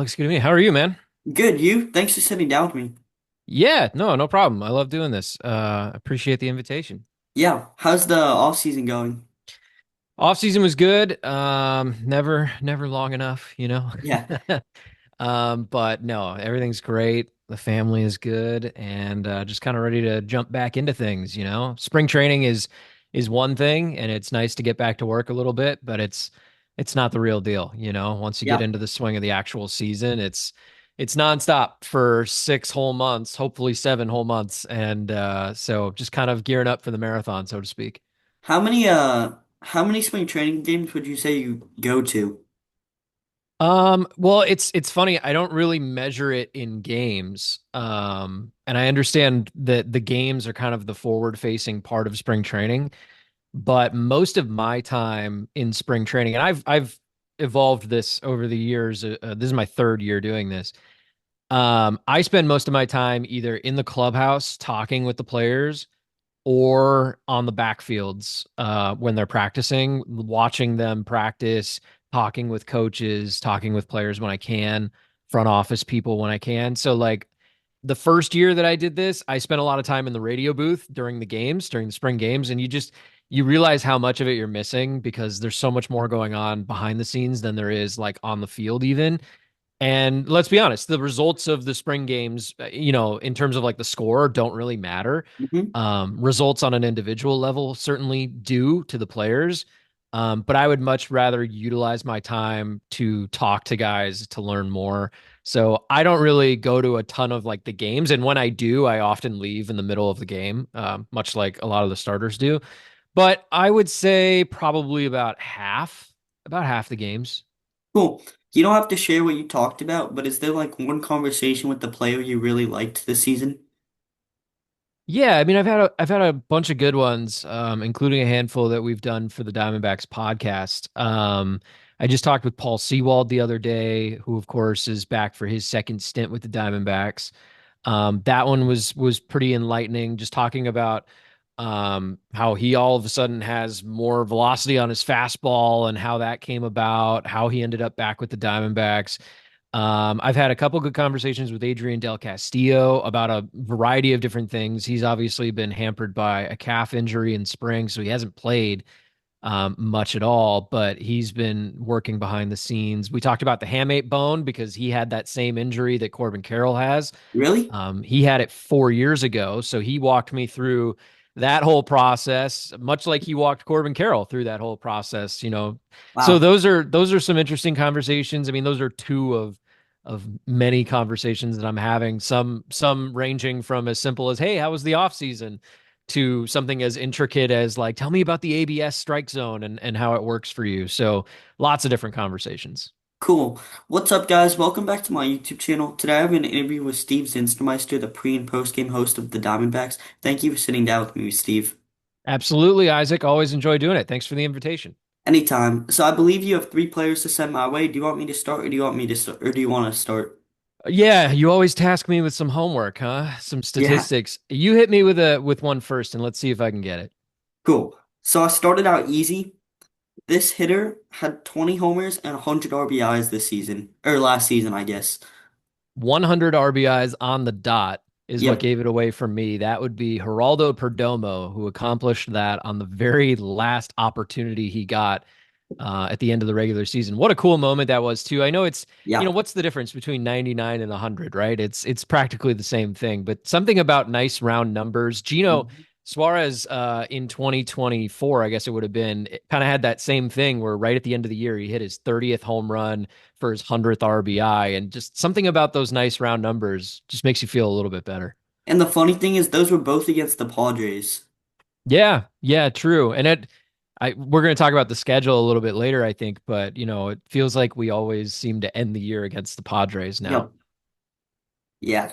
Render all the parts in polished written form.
looks good to me. How are you, man? Good, you? Thanks for sitting down with me. Yeah, no problem. I love doing this. Appreciate the invitation. Yeah, how's the off season going? Off season was good. Never long enough, you know. Yeah. But no, everything's great. The family is good, and just kind of ready to jump back into things, you know. Spring training is one thing, and it's nice to get back to work a little bit, but it's not the real deal, you know. Once you get Yeah. into the swing of the actual season, it's nonstop for 6 whole months, hopefully 7 whole months, and so just kind of gearing up for the marathon, so to speak. How many spring training games would you say you go to? Well, it's funny. I don't really measure it in games. And I understand that the games are kind of the forward-facing part of spring training, but most of my time in spring training, and I've evolved this over the years. This is my third year doing this. I spend most of my time either in the clubhouse talking with the players or on the backfields when they're practicing, watching them practice, talking with coaches, talking with players when I can, front office people when I can. So like the first year that I did this, I spent a lot of time in the radio booth during the games, during the spring games, and you realize how much of it you're missing because there's so much more going on behind the scenes than there is like on the field even. And let's be honest, the results of the spring games, in terms of like the score, don't really matter. Hmm. Results on an individual level certainly do to the players. But I would much rather utilize my time to talk to guys to learn more. So I don't really go to a ton of like the games. And when I do, I often leave in the middle of the game, much like a lot of the starters do. But I would say probably about half the games. Cool. You don't have to share what you talked about, but is there like one conversation with the player you really liked this season? Yeah, I mean, I've had a bunch of good ones, including a handful that we've done for the Diamondbacks podcast. I just talked with Paul Sewald the other day, who of course is back for his second stint with the Diamondbacks. That one was pretty enlightening, just talking about how he all of a sudden has more velocity on his fastball and how that came about, how he ended up back with the Diamondbacks. I've had a couple good conversations with Adrian Del Castillo about a variety of different things. He's obviously been hampered by a calf injury in spring, so he hasn't played much at all, but he's been working behind the scenes. We talked about the hamate bone because he had that same injury that Corbin Carroll has. Really? He had it 4 years ago, so he walked me through that whole process, much like he walked Corbin Carroll through that whole process. So Wow. those are some interesting conversations. I mean, those are two of many conversations that I'm having. Some ranging from as simple as, "Hey, how was the off season?" to something as intricate as like, "Tell me about the ABS strike zone and how it works for you." So lots of different conversations. Cool. What's up, guys? Welcome back to my YouTube channel. Today I have an interview with Steve Zinsmeister, the pre and post game host of the Diamondbacks. Thank you for sitting down with me, Steve. Absolutely, Isaac. Always enjoy doing it. Thanks for the invitation. Anytime. So I believe you have three players to send my way. Do you want me to start, or do you want me to start, or do you want to start? Yeah, you always task me with some homework, huh? Some Yeah. statistics. You hit me with one first, and let's see if I can get it. Cool. So I started out easy. This hitter had 20 homers and 100 RBIs this season, or last season, I guess. 100 RBIs on the dot is what Yep. gave it away for me. That would be Geraldo Perdomo, who accomplished that on the very last opportunity he got at the end of the regular season. What a cool moment that was, too. I know Yeah. what's the difference between 99 and 100, right? It's practically the same thing, but something about nice round numbers. Gino Mhm. Suarez in 2024, I guess it would have been, kind of had that same thing where right at the end of the year, he hit his 30th home run for his 100th RBI. And just something about those nice round numbers just makes you feel a little bit better. And the funny thing is, those were both against the Padres. Yeah, yeah, true. And we're going to talk about the schedule a little bit later, I think, but it feels like we always seem to end the year against the Padres now. Yep.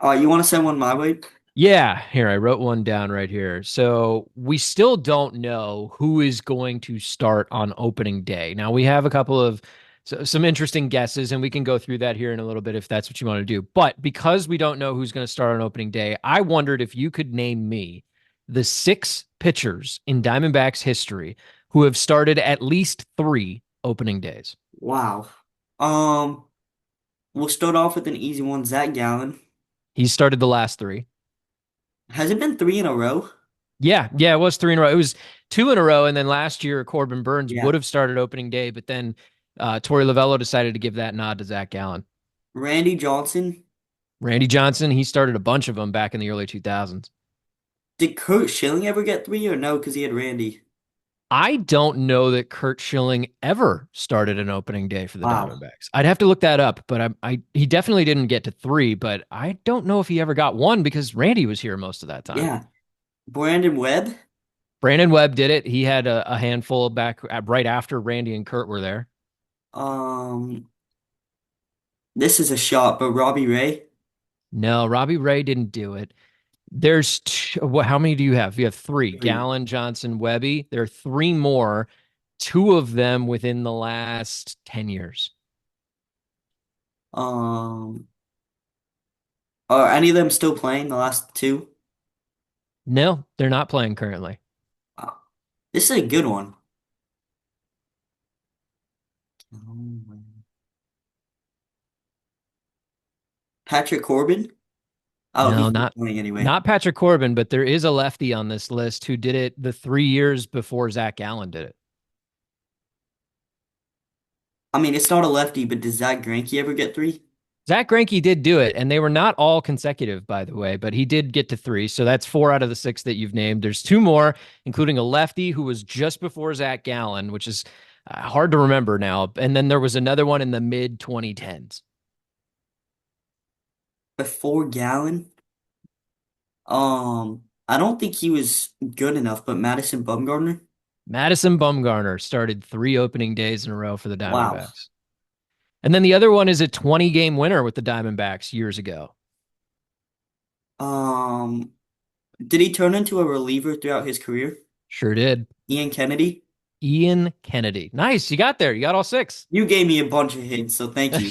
Yeah. You want to send one my way? Yeah, here, I wrote one down right here. So we still don't know who is going to start on opening day. Now we have a couple of some interesting guesses, and we can go through that here in a little bit if that's what you want to do. But because we don't know who's going to start on opening day, I wondered if you could name me the six pitchers in Diamondbacks history who have started at least three opening days. Wow. Um, We'll start off with an easy one. Zach Gallen. He started the last three. Has it been three in a row? Yeah, it was three in a row. It was two in a row, and then last year Corbin Burns would Yeah. have started opening day, but then Torey Lovello decided to give that nod to Zach Gallen. Randy Johnson. Randy Johnson, he started a bunch of them back in the early 2000s. Did Kurt Schilling ever get three or no? Because he had Randy. I don't know that Kurt Schilling ever started an opening day for the Wow. Diamondbacks. I'd have to look that up, but he definitely didn't get to three, but I don't know if he ever got one because Randy was here most of that time. Yeah. Brandon Webb. Brandon Webb did it. He had a handful back right after Randy and Kurt were there. Um, this is a shot, but Robbie Ray. No, Robbie Ray didn't do it. There's how many do you have? You have three: Three. Gallen, Johnson, Webby. There are three more, two of them within the last 10 years. Um, are any of them still playing? The last two? No, they're not playing currently. Uh, This is a good one. Patrick Corbin. Oh, No, he's still not playing anyway. not Patrick Corbin, but there is a lefty on this list who did it the 3 years before Zach Gallen did it. I mean, it's not a lefty, but does Zach Greinke ever get three? Zach Greinke did do it, and they were not all consecutive, by the way, but he did get to three. So that's four out of the six that you've named. There's two more, including a lefty who was just before Zach Gallen, which is hard to remember now. And then there was another one in the mid 2010s. Before Gallon? I don't think he was good enough, but Madison Bumgarner? Madison Bumgarner started three opening days in a row for the Wow. Diamondbacks. And then the other one is a 20 game winner with the Diamondbacks years ago. Um, did he turn into a reliever throughout his career? Sure did. Ian Kennedy? Ian Kennedy. Nice. You got there. You got all six. You gave me a bunch of hints, so thank you.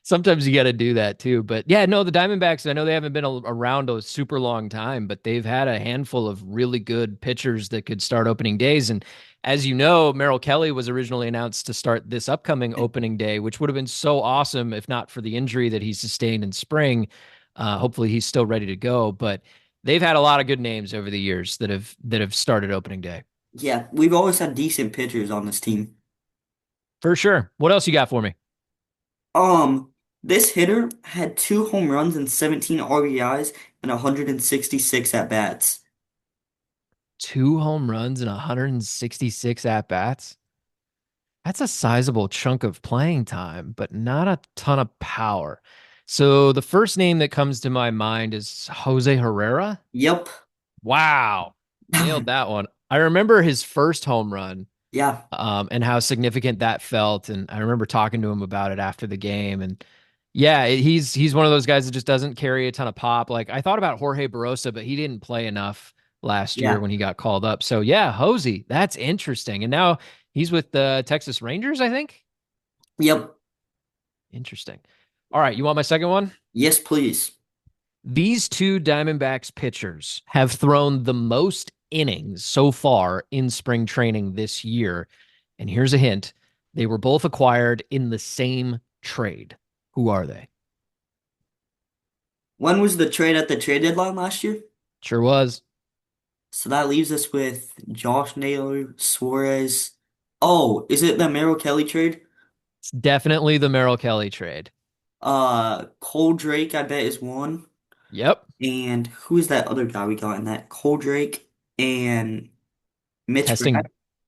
Sometimes you got to do that too. But yeah, no, the Diamondbacks, I know they haven't been around a super long time, but they've had a handful of really good pitchers that could start opening days. And as you know, Merrill Kelly was originally announced to start this upcoming opening day, which would have been so awesome if not for the injury that he sustained in spring. Hopefully he's still ready to go. But they've had a lot of good names over the years that have started opening day. Yeah, we've always had decent pitchers on this team. For sure. What else you got for me? Um, this hitter had two home runs and 17 RBIs and 166 at bats. Two home runs and 166 at bats. That's a sizable chunk of playing time, but not a ton of power. So the first name that comes to my mind is Jose Herrera. Yep. Wow. Nailed that one. I remember his first home run, Yeah. and how significant that felt. And I remember talking to him about it after the game. And yeah, he's one of those guys that just doesn't carry a ton of pop. Like I thought about Jorge Barosa, but he didn't play enough last year Yeah. when he got called up. So yeah, Hosey, that's interesting. And now he's with the Texas Rangers, I think. Yep. Interesting. All right, you want my second one? Yes, please. These two Diamondbacks pitchers have thrown the most innings so far in spring training this year. And here's a hint. They were both acquired in the same trade. Who are they? When was the trade at the trade deadline last year? Sure was. So that leaves us with Josh Naylor, Suarez. Oh, is it the Merrill Kelly trade? It's definitely the Merrill Kelly trade. Cole Drake, I bet, is one. Yep. And who's that other guy we got in that? Cole Drake and Mitch Brad. Testing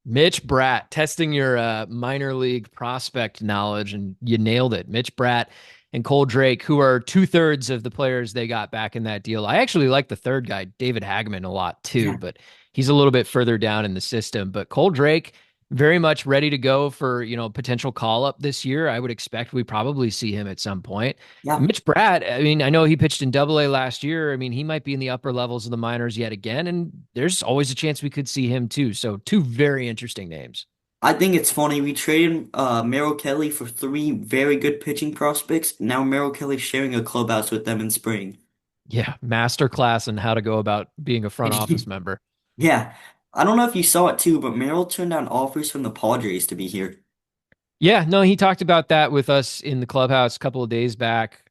Mitch Bratt, testing your minor league prospect knowledge, and you nailed it. Mitch Bratt and Cole Drake, who are two-thirds of the players they got back in that deal. I actually like the third guy, David Hagman, a lot too, Yeah. but he's a little bit further down in the system. But Cole Drake, very much ready to go for, potential call up this year. I would expect we probably see him at some point. Yeah. And Mitch Bratt, I mean, I know he pitched in Double A last year. I mean, he might be in the upper levels of the minors yet again, and there's always a chance we could see him too. So two very interesting names. I think it's funny. We traded Merrill Kelly for three very good pitching prospects. Now Merrill Kelly's sharing a clubhouse with them in spring. Yeah, master class on how to go about being a front office member. Yeah. I don't know if you saw it too, but Merrill turned down offers from the Padres to be here. Yeah, no, he talked about that with us in the clubhouse a couple of days back.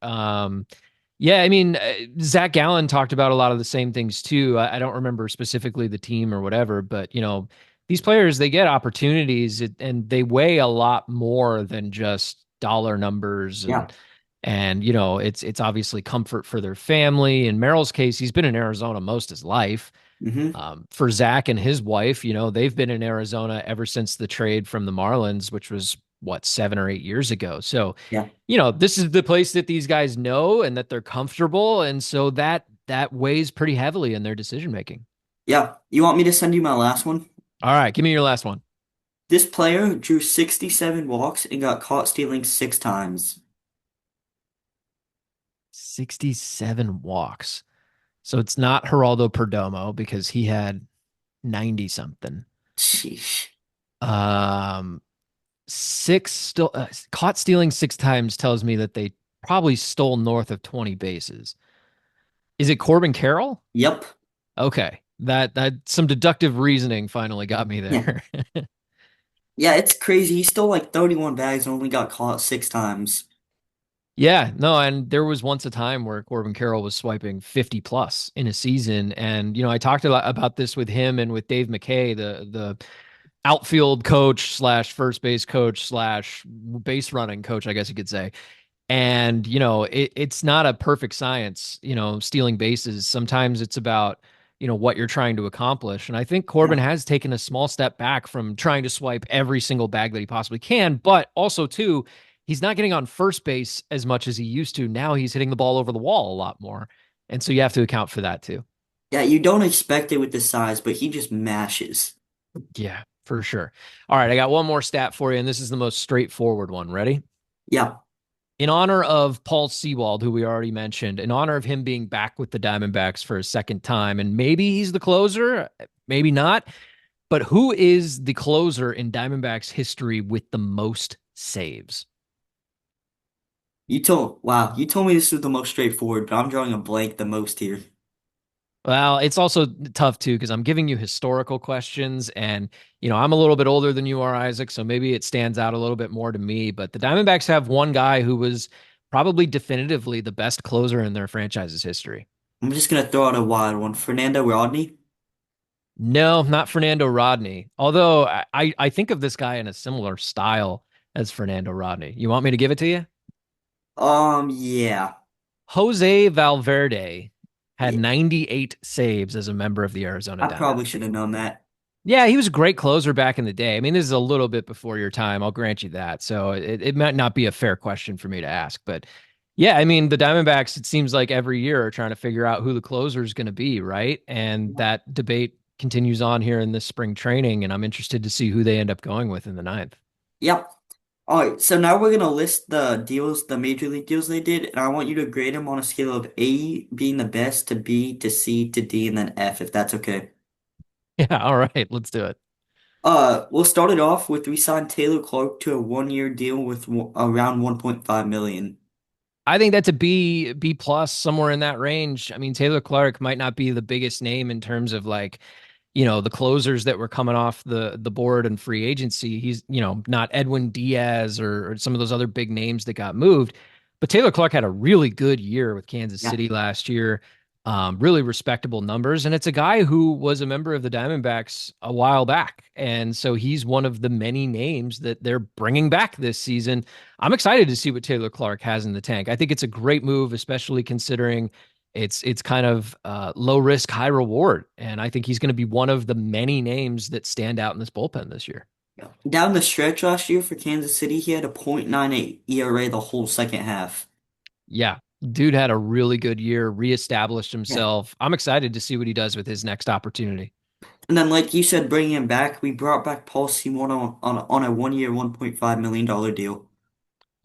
Yeah, I mean, Zach Gallen talked about a lot of the same things too. I don't remember specifically the team or whatever, but these players they get opportunities and they weigh a lot more than just dollar numbers Yeah. and it's obviously comfort for their family. In Merrill's case, he's been in Arizona most of his life. Hmm. For Zach and his wife, they've been in Arizona ever since the trade from the Marlins, which was what, 7 or 8 years ago. So, Yeah. this is the place that these guys know and that they're comfortable. And so that weighs pretty heavily in their decision making. Yeah. You want me to send you my last one? All right, give me your last one. This player drew 67 walks and got caught stealing 6 times. 67 walks. So it's not Geraldo Perdomo because he had 90 something. Sheesh. Um, six still caught stealing 6 times tells me that they probably stole north of 20 bases. Is it Corbin Carroll? Yep. Okay. That some deductive reasoning finally got me Yeah. there. Yeah, it's crazy. He stole like 31 bags and only got caught 6 times. Yeah, no, and there was once a time where Corbin Carroll was swiping 50 plus in a season. And, I talked a lot about this with him and with Dave McKay, the outfield coach slash first base coach slash base running coach, I guess you could say. And, it's not a perfect science, stealing bases. Sometimes it's about, what you're trying to accomplish. And I think Corbin Yeah. has taken a small step back from trying to swipe every single bag that he possibly can. But also, too, he's not getting on first base as much as he used to. Now he's hitting the ball over the wall a lot more. And so you have to account for that, too. Yeah, you don't expect it with the size, but he just mashes. Yeah, for sure. All right. I got one more stat for you, and this is the most straightforward one. Ready? Yeah. In honor of Paul Sewald, who we already mentioned, in honor of him being back with the Diamondbacks for a second time, and maybe he's the closer, maybe not, but who is the closer in Diamondbacks history with the most saves? Wow, you told me this was the most straightforward, but I'm drawing a blank the most here. Well, it's also tough too because I'm giving you historical questions, and I'm a little bit older than you are, Isaac, so maybe it stands out a little bit more to me. But the Diamondbacks have one guy who was probably definitively the best closer in their franchise's history. I'm just gonna throw out a wild one. Fernando Rodney? No, not Fernando Rodney. Although I think of this guy in a similar style as Fernando Rodney. You want me to give it to you? Yeah. Jose Valverde had Yeah. 98 saves as a member of the Arizona I probably should Diamondbacks. have known that. Yeah, he was a great closer back in the day. I mean, this is a little bit before your time. I'll grant you that. So it might not be a fair question for me to ask. But yeah, I mean, the Diamondbacks, it seems like every year are trying to figure out who the closer is going to be, right? And that debate continues on here in this spring training. And I'm interested to see who they end up going with in the ninth. Yep. All right, so now we're gonna list the deals, the major league deals they did, and I want you to grade them on a scale of A being the best to B to C to D and then F, if that's okay. Yeah, all right, let's do it. We'll start it off with we signed Taylor Clark to a 1 year deal with around 1.5 million. I think that's a B plus somewhere in that range. I mean, Taylor Clark might not be the biggest name in terms of like the closers that were coming off the board and free agency. He's, not Edwin Diaz or some of those other big names that got moved. But Taylor Clark had a really good year with Kansas Yeah. City last year. Really respectable numbers. And it's a guy who was a member of the Diamondbacks a while back. And so he's one of the many names that they're bringing back this season. I'm excited to see what Taylor Clark has in the tank. I think it's a great move, especially considering it's kind of low risk, high reward, and I think he's going to be one of the many names that stand out in this bullpen this year. Yeah. Down the stretch last year for Kansas City, he had a .98 ERA the whole second half. Yeah, dude had a really good year, reestablished Yeah. himself. I'm excited to see what he does with his next opportunity. And then, like you said, bringing him back, we brought back Paul Seymour on a 1 year, $1.5 million deal.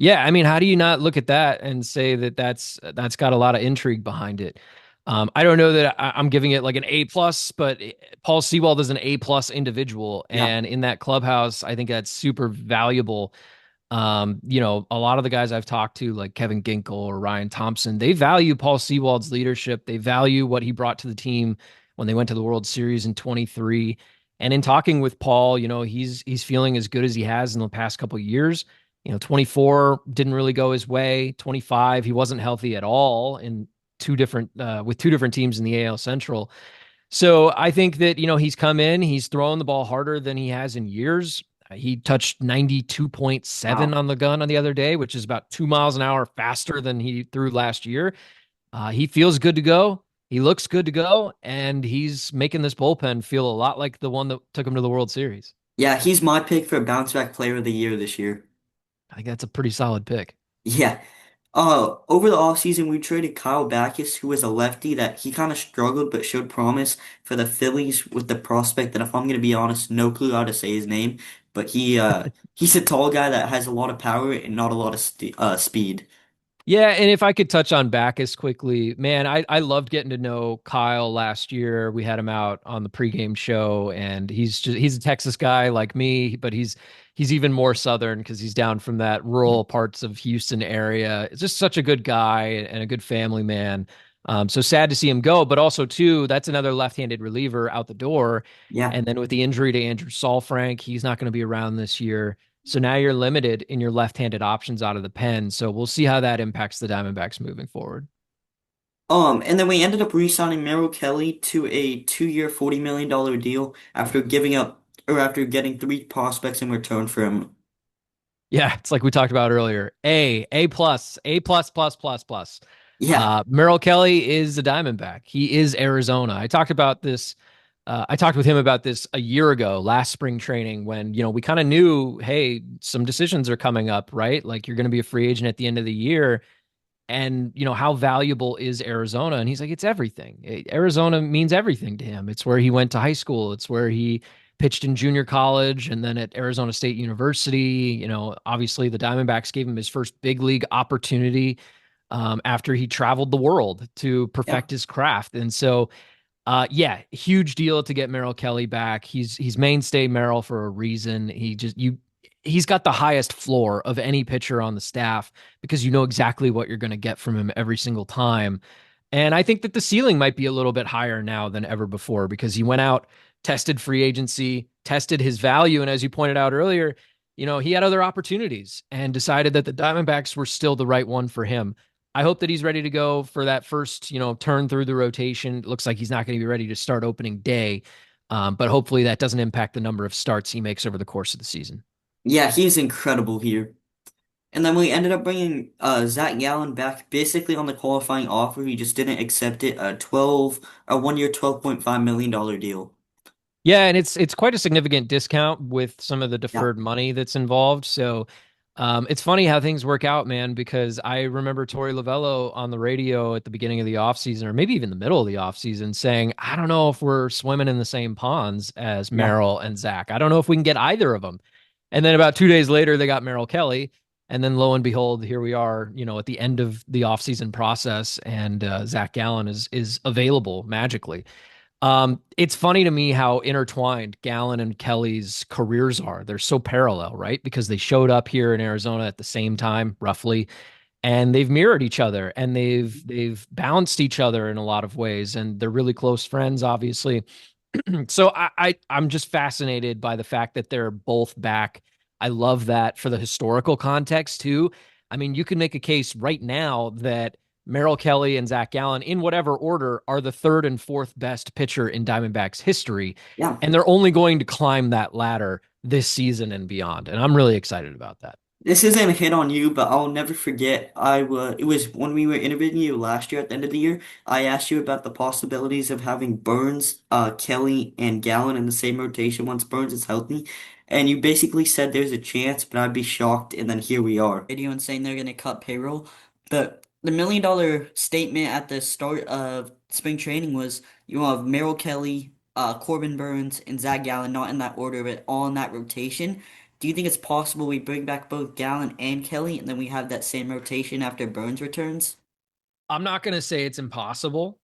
Yeah, I mean, how do you not look at that and say that that's got a lot of intrigue behind it? I don't know that I'm giving it like an A plus, but Paul Sewald is an A plus individual, Yeah. and in that clubhouse, I think that's super valuable. A lot of the guys I've talked to, like Kevin Ginkel or Ryan Thompson, they value Paul Sewald's leadership. They value what he brought to the team when they went to the World Series in 23. And in talking with Paul, he's feeling as good as he has in the past couple of years. 24 didn't really go his way. 25, he wasn't healthy at all in with two different teams in the AL Central. So I think that, he's come in, he's throwing the ball harder than he has in years. He touched 92.7 Wow. on the gun on the other day, which is about 2 miles an hour faster than he threw last year. He feels good to go. He looks good to go, and he's making this bullpen feel a lot like the one that took him to the World Series. Yeah, he's my pick for bounce back player of the year this year. I think that's a pretty solid pick. Yeah. Over the offseason, we traded Kyle Backus, who was a lefty that he kind of struggled but showed promise for the Phillies with the prospect that, if I'm gonna be honest, no clue how to say his name, but he's a tall guy that has a lot of power and not a lot of speed. Yeah, and if I could touch on Backus quickly, man, I loved getting to know Kyle last year. We had him out on the pregame show, and he's a Texas guy like me, but he's even more southern because he's down from that rural parts of Houston area. It's just such a good guy and a good family man. So sad to see him go, but also too, that's another left-handed reliever out the door. Yeah. And then with the injury to Andrew Saalfrank, he's not going to be around this year. So now you're limited in your left-handed options out of the pen. So we'll see how that impacts the Diamondbacks moving forward. And then we ended up re-signing Merrill Kelly to a 2-year, $40 million deal after giving up or after getting three prospects in return for him. Yeah, it's like we talked about earlier. A plus, A plus plus plus plus. Yeah. Merrill Kelly is a Diamondback. He is Arizona. I talked about this. I talked with him about this a year ago, last spring training, when we kind of knew, hey, some decisions are coming up, right? Like you're going to be a free agent at the end of the year, and how valuable is Arizona? And he's like, it's everything. Arizona means everything to him. It's where he went to high school. It's where he pitched in junior college and then at Arizona State University. Obviously the Diamondbacks gave him his first big league opportunity after he traveled the world to Yeah. perfect his craft. And so yeah, huge deal to get Merrill Kelly back. He's mainstay Merrill for a reason. He's got the highest floor of any pitcher on the staff because you know exactly what you're going to get from him every single time. And I think that the ceiling might be a little bit higher now than ever before because he went out, tested free agency, tested his value, and as you pointed out earlier, he had other opportunities and decided that the Diamondbacks were still the right one for him. I hope that he's ready to go for that first, turn through the rotation. It looks like he's not going to be ready to start opening day, but hopefully that doesn't impact the number of starts he makes over the course of the season. Yeah, he's incredible here. And then we ended up bringing Zach Gallen back basically on the qualifying offer. He just didn't accept it. A 1-year, $12.5 million deal. Yeah, and it's quite a significant discount with some of the Yeah. deferred money that's involved. So it's funny how things work out, man, because I remember Tori Lavello on the radio at the beginning of the offseason, or maybe even the middle of the offseason, saying, I don't know if we're swimming in the same ponds as Yeah. Merrill and Zach. I don't know if we can get either of them. And then about 2 days later, they got Merrill Kelly. And then lo and behold, here we are, at the end of the offseason process, and Zach Gallen is available magically. It's funny to me how intertwined Gallen and Kelly's careers are. They're so parallel, right? Because they showed up here in Arizona at the same time, roughly, and they've mirrored each other and they've balanced each other in a lot of ways, and they're really close friends, obviously. So I'm just fascinated by the fact that they're both back. I love that for the historical context too. I mean, you can make a case right now that Merrill Kelly and Zach Gallen, in whatever order, are the third and fourth best pitcher in Diamondbacks history, Yeah. and they're only going to climb that ladder this season and beyond. And I'm really excited about that. This isn't a hit on you, but I'll never forget. It was when we were interviewing you last year at the end of the year. I asked you about the possibilities of having Burns, Kelly, and Gallen in the same rotation once Burns is healthy, and you basically said there's a chance, but I'd be shocked. And then here we are. Radio and saying they're gonna cut payroll, but the $1 million statement at the start of spring training was you have Merrill Kelly, Corbin Burns, and Zach Gallen, not in that order, but all in that rotation. Do you think it's possible we bring back both Gallen and Kelly, and then we have that same rotation after Burns returns? I'm not going to say it's impossible.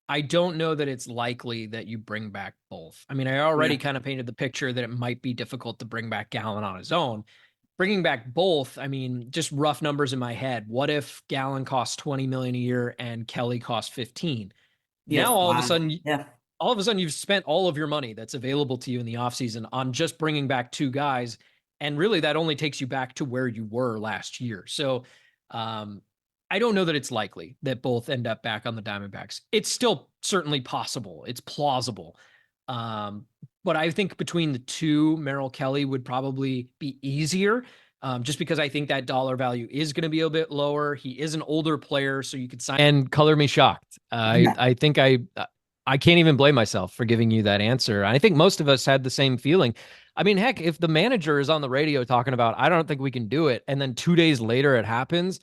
I don't know that it's likely that you bring back both. I mean, I already Yeah, kind of painted the picture that it might be difficult to bring back Gallen on his own. Bringing back both, I mean, just rough numbers in my head. What if Gallen costs 20 million a year and Kelly costs 15? you Now have all of a five. sudden Yeah, all of a sudden you've spent all of your money that's available to you in the offseason on just bringing back two guys, And really, that only takes you back to where you were last year. So um, I don't know that it's likely that both end up back on the Diamondbacks. It's still certainly possible. It's plausible. Um, but I think between the two, Merrill Kelly would probably be easier, just because I think that dollar value is going to be a bit lower. He is an older player, so you could sign and color me shocked. Yeah, I think I can't even blame myself for giving you that answer. I think most of us had the same feeling. I mean, heck, if the manager is on the radio talking about, I don't think we can do it, and then 2 days later it happens,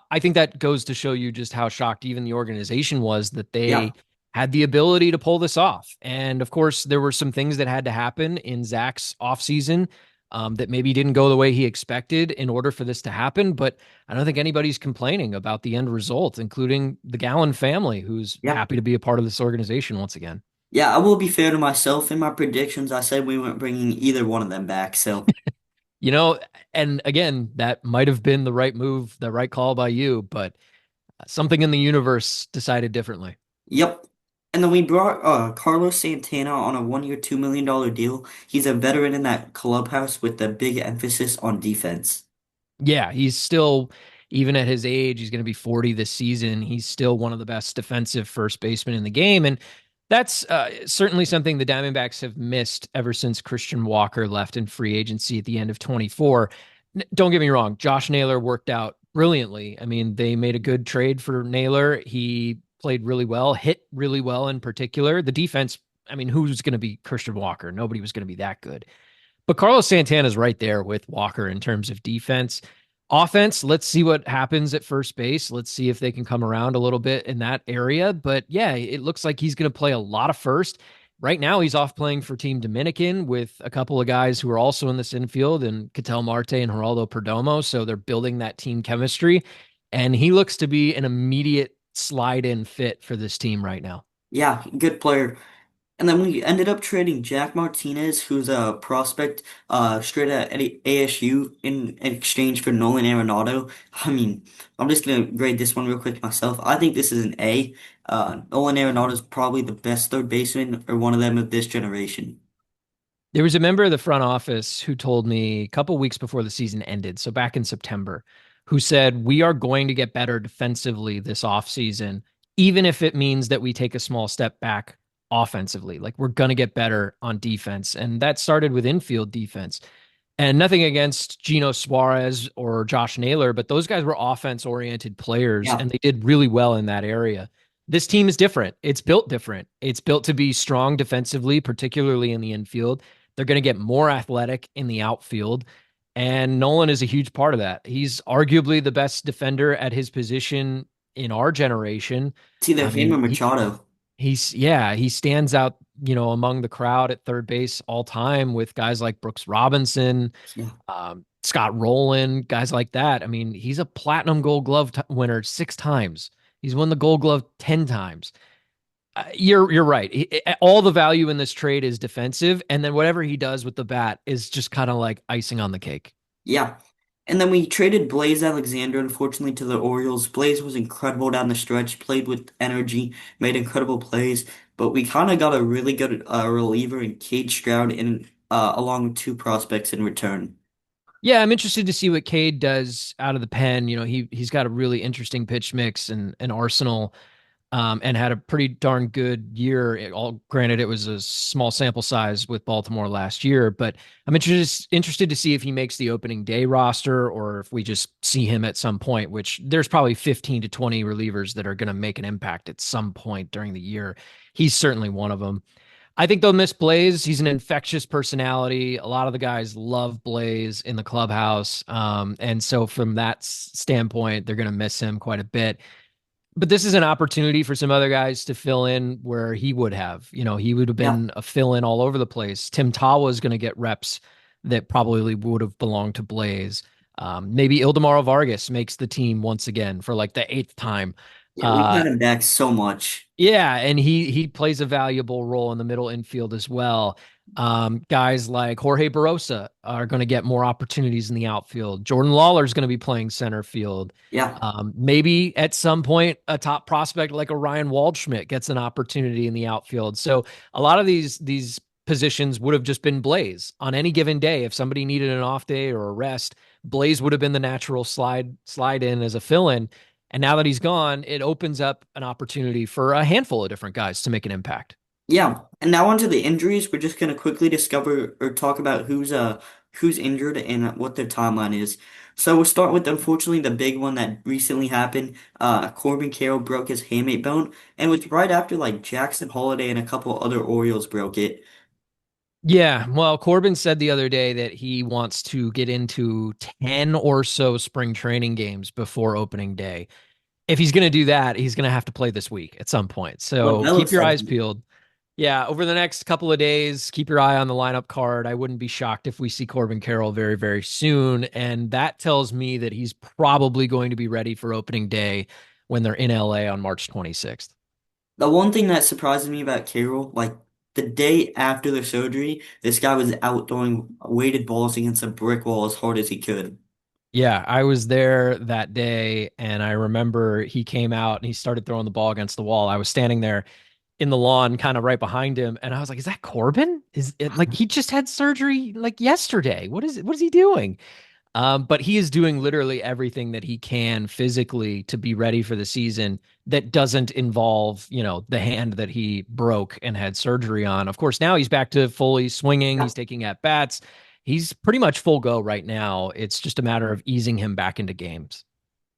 I think that goes to show you just how shocked even the organization was that yeah, they had the ability to pull this off. And of course, there were some things that had to happen in Zach's offseason that maybe didn't go the way he expected in order for this to happen. But I don't think anybody's complaining about the end result, including the Gallen family, who's yeah. happy to be a part of this organization once again. Yeah, I will be fair to myself. In my predictions, I said we weren't bringing either one of them back. So, You know, and again, that might have been the right move, the right call by you, but something in the universe decided differently. yep. And then we brought Carlos Santana on a 1 year, $2 million deal. He's a veteran in that clubhouse with a big emphasis on defense. Yeah, he's still, even at his age, he's going to be 40 this season. He's still one of the best defensive first basemen in the game. And that's certainly something the Diamondbacks have missed ever since Christian Walker left in free agency at the end of 24. Don't get me wrong, Josh Naylor worked out brilliantly. I mean, they made a good trade for Naylor. He played really well, hit really well in particular. The defense, I mean, who's going to be Christian Walker? Nobody was going to be that good. But Carlos Santana's right there with Walker in terms of defense. Offense, let's see what happens at first base. Let's see if they can come around a little bit in that area. But yeah, it looks like he's going to play a lot of first. Right now, he's off playing for Team Dominican with a couple of guys who are also in this infield, and Ketel Marte and Geraldo Perdomo. So they're building that team chemistry. And he looks to be an immediate slide in fit for this team right now. Yeah, good player. And then we ended up trading Jack Martinez, who's a prospect, straight at ASU in exchange for Nolan Arenado. I mean, I'm just gonna grade this one real quick myself. I think this is an A. Nolan Arenado is probably the best third baseman or one of them of this generation. There was a member of the front office who told me a couple weeks before the season ended, so back in September, who said, "We are going to get better defensively this offseason, even if it means that we take a small step back offensively. Like, we're going to get better on defense." And that started with infield defense. And nothing against Gino Suarez or Josh Naylor, but those guys were offense oriented players Yeah. and they did really well in that area. This team is different. It's built different. It's built to be strong defensively, particularly in the infield. They're going to get more athletic in the outfield. And Nolan is a huge part of that. He's arguably the best defender at his position in our generation. It's either I him or mean, Machado. yeah, he stands out, among the crowd at third base all time with guys like Brooks Robinson, Yeah. Scott Rowland, guys like that. I mean, he's a platinum gold glove winner 6 times. He's won the gold glove 10 times. You're right. All the value in this trade is defensive. And then whatever he does with the bat is just kind of like icing on the cake. Yeah. And then we traded Blaze Alexander, unfortunately, to the Orioles. Blaze was incredible down the stretch, played with energy, made incredible plays, but we kind of got a really good reliever in Cade Stroud in along with two prospects in return. Yeah, I'm interested to see what Cade does out of the pen. He's got a really interesting pitch mix and an arsenal, and had a pretty darn good year. All granted, it was a small sample size with Baltimore last year, but I'm interested to see if he makes the opening day roster or if we just see him at some point. Which there's probably 15 to 20 relievers that are going to make an impact at some point during the year. He's certainly one of them. I think they'll miss Blaze. He's an infectious personality. A lot of the guys love Blaze in the clubhouse. And so from that standpoint, they're going to miss him quite a bit. But this is an opportunity for some other guys to fill in where he would have. He would have Yeah. been a fill in all over the place. Tim Tawa is going to get reps that probably would have belonged to Blaze. Maybe Ildemaro Vargas makes the team once again for like the eighth time. Yeah, we've Uh, had him back so much. yeah, and he plays a valuable role in the middle infield as well. Guys like Jorge Barosa are going to get more opportunities in the outfield. Jordan Lawler is going to be playing center field. Yeah. Maybe at some point a top prospect like a Ryan Waldschmidt gets an opportunity in the outfield. So a lot of these positions would have just been Blaze on any given day. If somebody needed an off day or a rest, Blaze would have been the natural slide in as a fill in. And now that he's gone, it opens up an opportunity for a handful of different guys to make an impact. Yeah, and now onto the injuries. We're just gonna quickly discover or talk about who's injured and what their timeline is. So we'll start with unfortunately the big one that recently happened. Corbin Carroll broke his hamate bone, and it was right after like Jackson Holiday and a couple other Orioles broke it. Yeah, well, Corbin said the other day that he wants to get into 10 or so spring training games before opening day. If he's going to do that, he's going to have to play this week at some point. What So Velo keep your said. eyes peeled. Yeah, over the next couple of days, keep your eye on the lineup card. I wouldn't be shocked if we see Corbin Carroll very, very soon. And that tells me that he's probably going to be ready for opening day when they're in LA on March 26th. The one thing that surprises me about Carroll, like the day after the surgery, this guy was out throwing weighted balls against a brick wall as hard as he could. Yeah, I was there that day and I remember he came out and he started throwing the ball against the wall. I was standing there in the lawn kind of right behind him and I was like, is that Corbin? Is it like he just had surgery like yesterday? What is he doing? But he is doing literally everything that he can physically to be ready for the season that doesn't involve, the hand that he broke and had surgery on. Of course, now he's back to fully swinging. He's taking at bats. He's pretty much full go right now. It's just a matter of easing him back into games.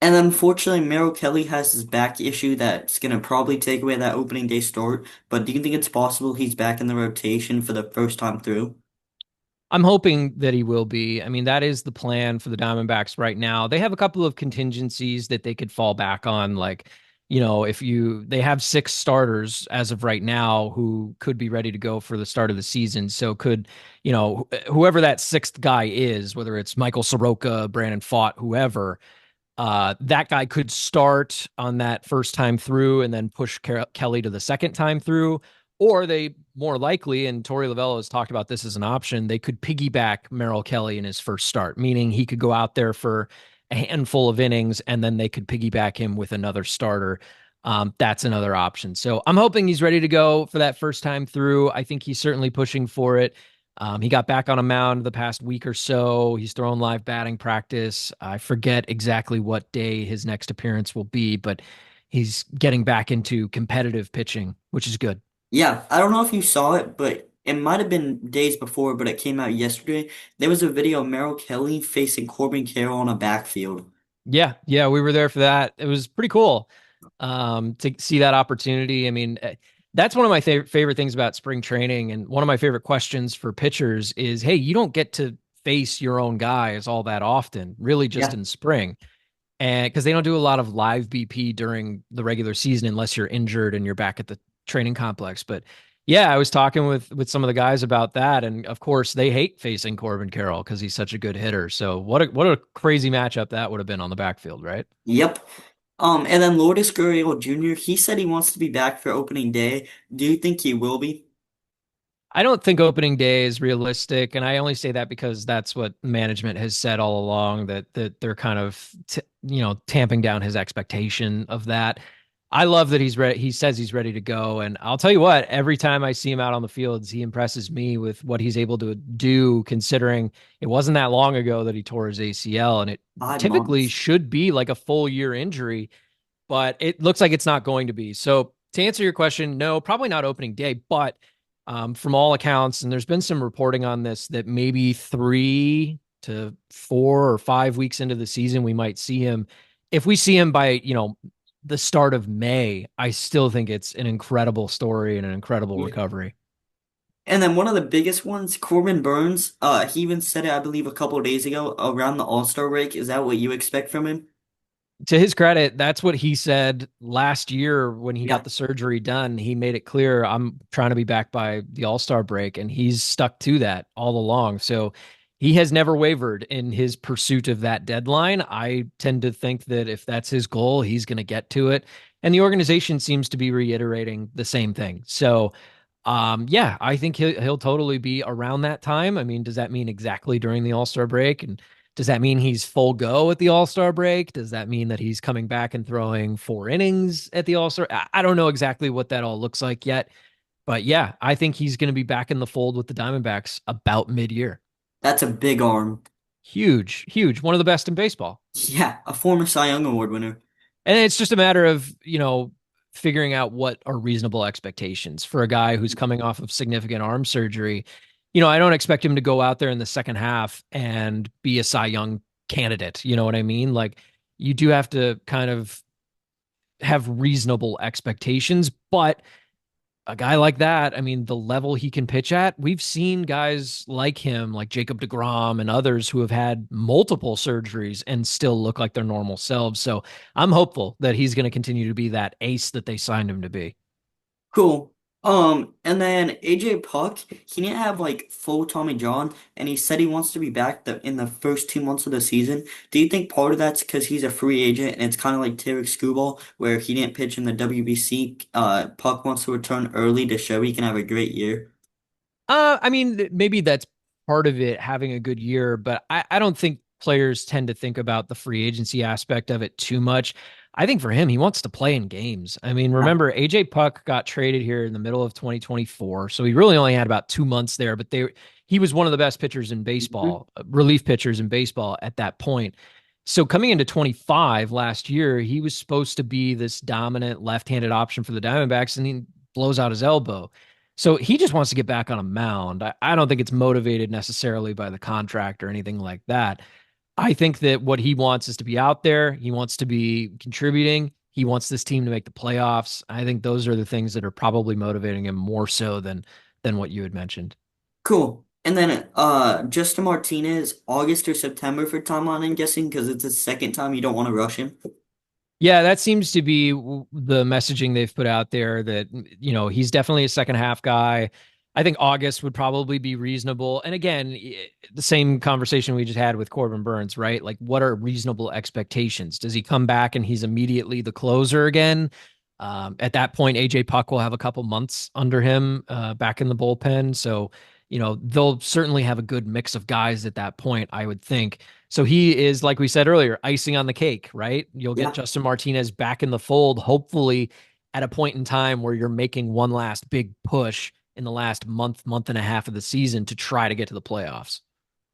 And unfortunately, Merrill Kelly has his back issue that's going to probably take away that opening day start. But do you think it's possible he's back in the rotation for the first time through? I'm hoping that he will be. I mean, that is the plan for the Diamondbacks right now. They have a couple of contingencies that they could fall back on. Like, if they have six starters as of right now who could be ready to go for the start of the season. So whoever that sixth guy is, whether it's Michael Soroka, Brandon Pfaadt, whoever, that guy could start on that first time through and then push Kelly to the second time through. Or they more likely, and Torey Lovullo has talked about this as an option, they could piggyback Merrill Kelly in his first start, meaning he could go out there for a handful of innings and then they could piggyback him with another starter. That's another option. So I'm hoping he's ready to go for that first time through. I think he's certainly pushing for it. He got back on a mound the past week or so. He's throwing live batting practice. I forget exactly what day his next appearance will be, but he's getting back into competitive pitching, which is good. Yeah, I don't know if you saw it, but it might have been days before, but it came out yesterday. There was a video of Merrill Kelly facing Corbin Carroll on a backfield. Yeah, we were there for that. It was pretty cool to see that opportunity. I mean, that's one of my favorite things about spring training, and one of my favorite questions for pitchers is, hey, you don't get to face your own guys all that often, really just Yeah. in spring. And because they don't do a lot of live BP during the regular season unless you're injured and you're back at the training complex. But yeah, I was talking with some of the guys about that, and of course they hate facing Corbin Carroll because he's such a good hitter. So what a crazy matchup that would have been on the backfield, right? Yep. And then Lourdes Gurriel Jr., he said he wants to be back for opening day. Do you think he will be? I don't think opening day is realistic, and I only say that because that's what management has said all along that they're kind of tamping down his expectation of that. I love that he's ready. He says he's ready to go, and I'll tell you what. Every time I see him out on the fields, he impresses me with what he's able to do. Considering it wasn't that long ago that he tore his ACL, and it 5 months. typically should be like a full year injury, but it looks like it's not going to be. So to answer your question, no, probably not opening day, but from all accounts, and there's been some reporting on this that maybe 3 to 4 or 5 weeks into the season, we might see him. If we see him by, the start of May, I still think it's an incredible story and an incredible Yeah. recovery. And then one of the biggest ones, Corbin Burns, he even said it, I believe, a couple of days ago around the All-Star break. Is that what you expect from him? To his credit, that's what he said last year when he got Yeah, the surgery done. He made it clear, I'm trying to be back by the All-Star break, and he's stuck to that all along. So he has never wavered in his pursuit of that deadline. I tend to think that if that's his goal, he's going to get to it. And the organization seems to be reiterating the same thing. So yeah, I think he'll totally be around that time. I mean, does that mean exactly during the All-Star break? And does that mean he's full go at the All-Star break? Does that mean that he's coming back and throwing 4 innings at the All-Star? I don't know exactly what that all looks like yet. But yeah, I think he's going to be back in the fold with the Diamondbacks about mid-year. That's a big arm. Huge, huge. One of the best in baseball. Yeah, a former Cy Young Award winner. And it's just a matter of, figuring out what are reasonable expectations for a guy who's coming off of significant arm surgery. I don't expect him to go out there in the second half and be a Cy Young candidate. You know what I mean? Like, you do have to kind of have reasonable expectations, but a guy like that, I mean, the level he can pitch at, we've seen guys like him, like Jacob deGrom and others who have had multiple surgeries and still look like their normal selves. So I'm hopeful that he's going to continue to be that ace that they signed him to be. Cool. And then AJ Puck, he didn't have like full Tommy John, and he said he wants to be back in the first 2 months of the season. Do you think part of that's because he's a free agent and it's kind of like Tarek Skubal, where he didn't pitch in the WBC? Puck wants to return early to show he can have a great year. I mean, maybe that's part of it, having a good year, but I don't think players tend to think about the free agency aspect of it too much. I think for him, he wants to play in games. I mean, Yeah. remember, AJ Puck got traded here in the middle of 2024, so he really only had about 2 months there, but he was one of the best pitchers in Mhm. baseball, relief pitchers in baseball at that point. So coming into 25 last year, he was supposed to be this dominant left-handed option for the Diamondbacks, and he blows out his elbow. So he just wants to get back on a mound. I don't think it's motivated necessarily by the contract or anything like that. I think that what he wants is to be out there. He wants to be contributing. He wants this team to make the playoffs. I think those are the things that are probably motivating him more so than what you had mentioned. Cool. And then Justin Martinez, August or September for timeline, I'm guessing, because it's the second time you don't want to rush him. Yeah, that seems to be the messaging they've put out there that, he's definitely a second half guy. I think August would probably be reasonable. And again, the same conversation we just had with Corbin Burns, right? Like, what are reasonable expectations? Does he come back and he's immediately the closer again? At that point, AJ Puck will have a couple months under him back in the bullpen. So, they'll certainly have a good mix of guys at that point, I would think. So he is, like we said earlier, icing on the cake, right? You'll get Yeah. Justin Martinez back in the fold, hopefully at a point in time where you're making one last big push in the last month and a half of the season to try to get to the playoffs.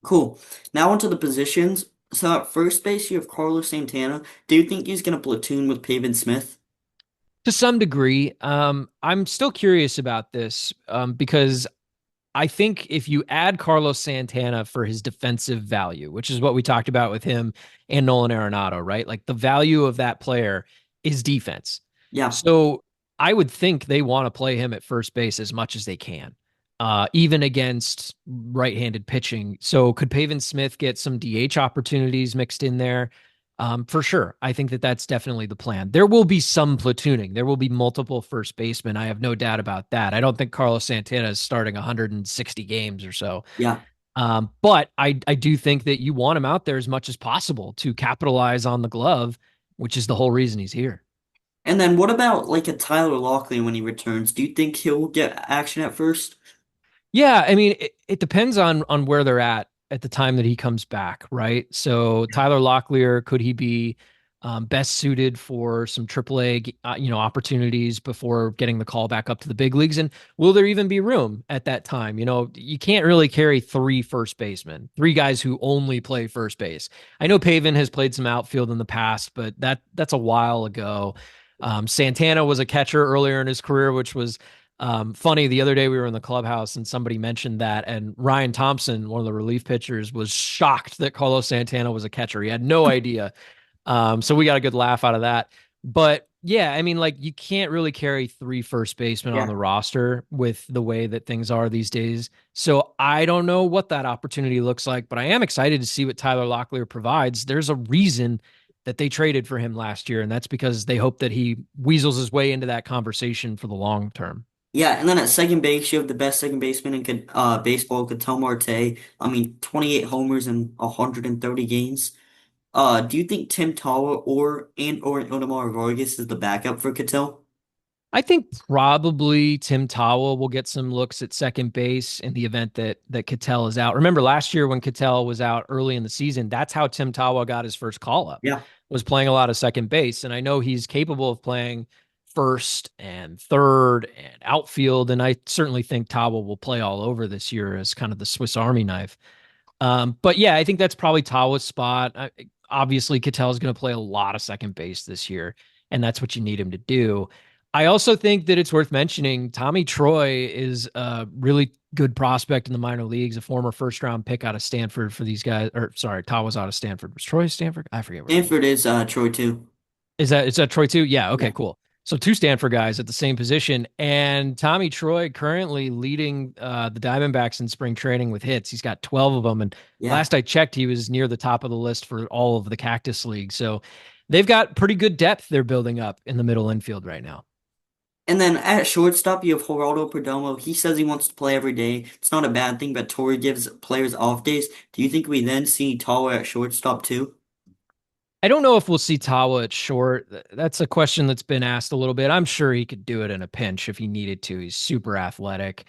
Cool. Now onto the positions. So at first base, you have Carlos Santana. Do you think he's going to platoon with Pavin Smith? To some degree, I'm still curious about this because I think if you add Carlos Santana for his defensive value, which is what we talked about with him and Nolan Arenado, right? Like, the value of that player is defense. Yeah. So I would think they want to play him at first base as much as they can, even against right-handed pitching. So could Pavin Smith get some DH opportunities mixed in there? For sure. I think that that's definitely the plan. There will be some platooning. There will be multiple first basemen. I have no doubt about that. I don't think Carlos Santana is starting 160 games or so. Yeah. But I do think that you want him out there as much as possible to capitalize on the glove, which is the whole reason he's here. And then what about like a Tyler Locklear when he returns? Do you think he'll get action at first? Yeah, I mean, it depends on where they're at the time that he comes back, right? So Tyler Locklear, could he be best suited for some AAA, opportunities before getting the call back up to the big leagues? And will there even be room at that time? You can't really carry three first basemen, three guys who only play first base. I know Pavin has played some outfield in the past, but that's a while ago. Santana was a catcher earlier in his career, which was funny. The other day we were in the clubhouse and somebody mentioned that, and Ryan Thompson, one of the relief pitchers, was shocked that Carlos Santana was a catcher. He had no idea. So we got a good laugh out of that. But yeah, I mean, like, you can't really carry three first basemen on Yeah. the roster with the way that things are these days. So I don't know what that opportunity looks like, but I am excited to see what Tyler Locklear provides. There's a reason that they traded for him last year, and that's because they hope that he weasels his way into that conversation for the long term. Yeah, and then at second base, you have the best second baseman in baseball, Ketel Marte. I mean, 28 homers in 130 games. Do you think Tim Thaler or Odemar Vargas is the backup for Ketel? I think probably Tim Towel will get some looks at second base in the event that Cattell is out. Remember last year when Cattell was out early in the season, that's how Tim Towel got his first call up, Yeah. was playing a lot of second base. And I know he's capable of playing first and third and outfield. And I certainly think Tawa will play all over this year as kind of the Swiss Army knife. But yeah, I think that's probably Tawa's spot. Obviously, Cattell's going to play a lot of second base this year, and that's what you need him to do. I also think that it's worth mentioning Tommy Troy is a really good prospect in the minor leagues, a former first round pick out of Stanford for these guys. Or sorry, Tawa's out of Stanford. Was Troy Stanford? I forget where he went. Stanford is Troy too. Is that Troy too? Yeah. Okay. Yeah, Cool. So two Stanford guys at the same position, and Tommy Troy currently leading the Diamondbacks in spring training with hits. He's got 12 of them, and yeah. last I checked, he was near the top of the list for all of the Cactus League. So they've got pretty good depth they're building up in the middle infield right now. And then at shortstop, you have Geraldo Perdomo. He says he wants to play every day. It's not a bad thing, but Torrey gives players off days. Do you think we then see Taller at shortstop too? I don't know if we'll see Tawa at short. That's a question that's been asked a little bit. I'm sure he could do it in a pinch if he needed to. He's super athletic,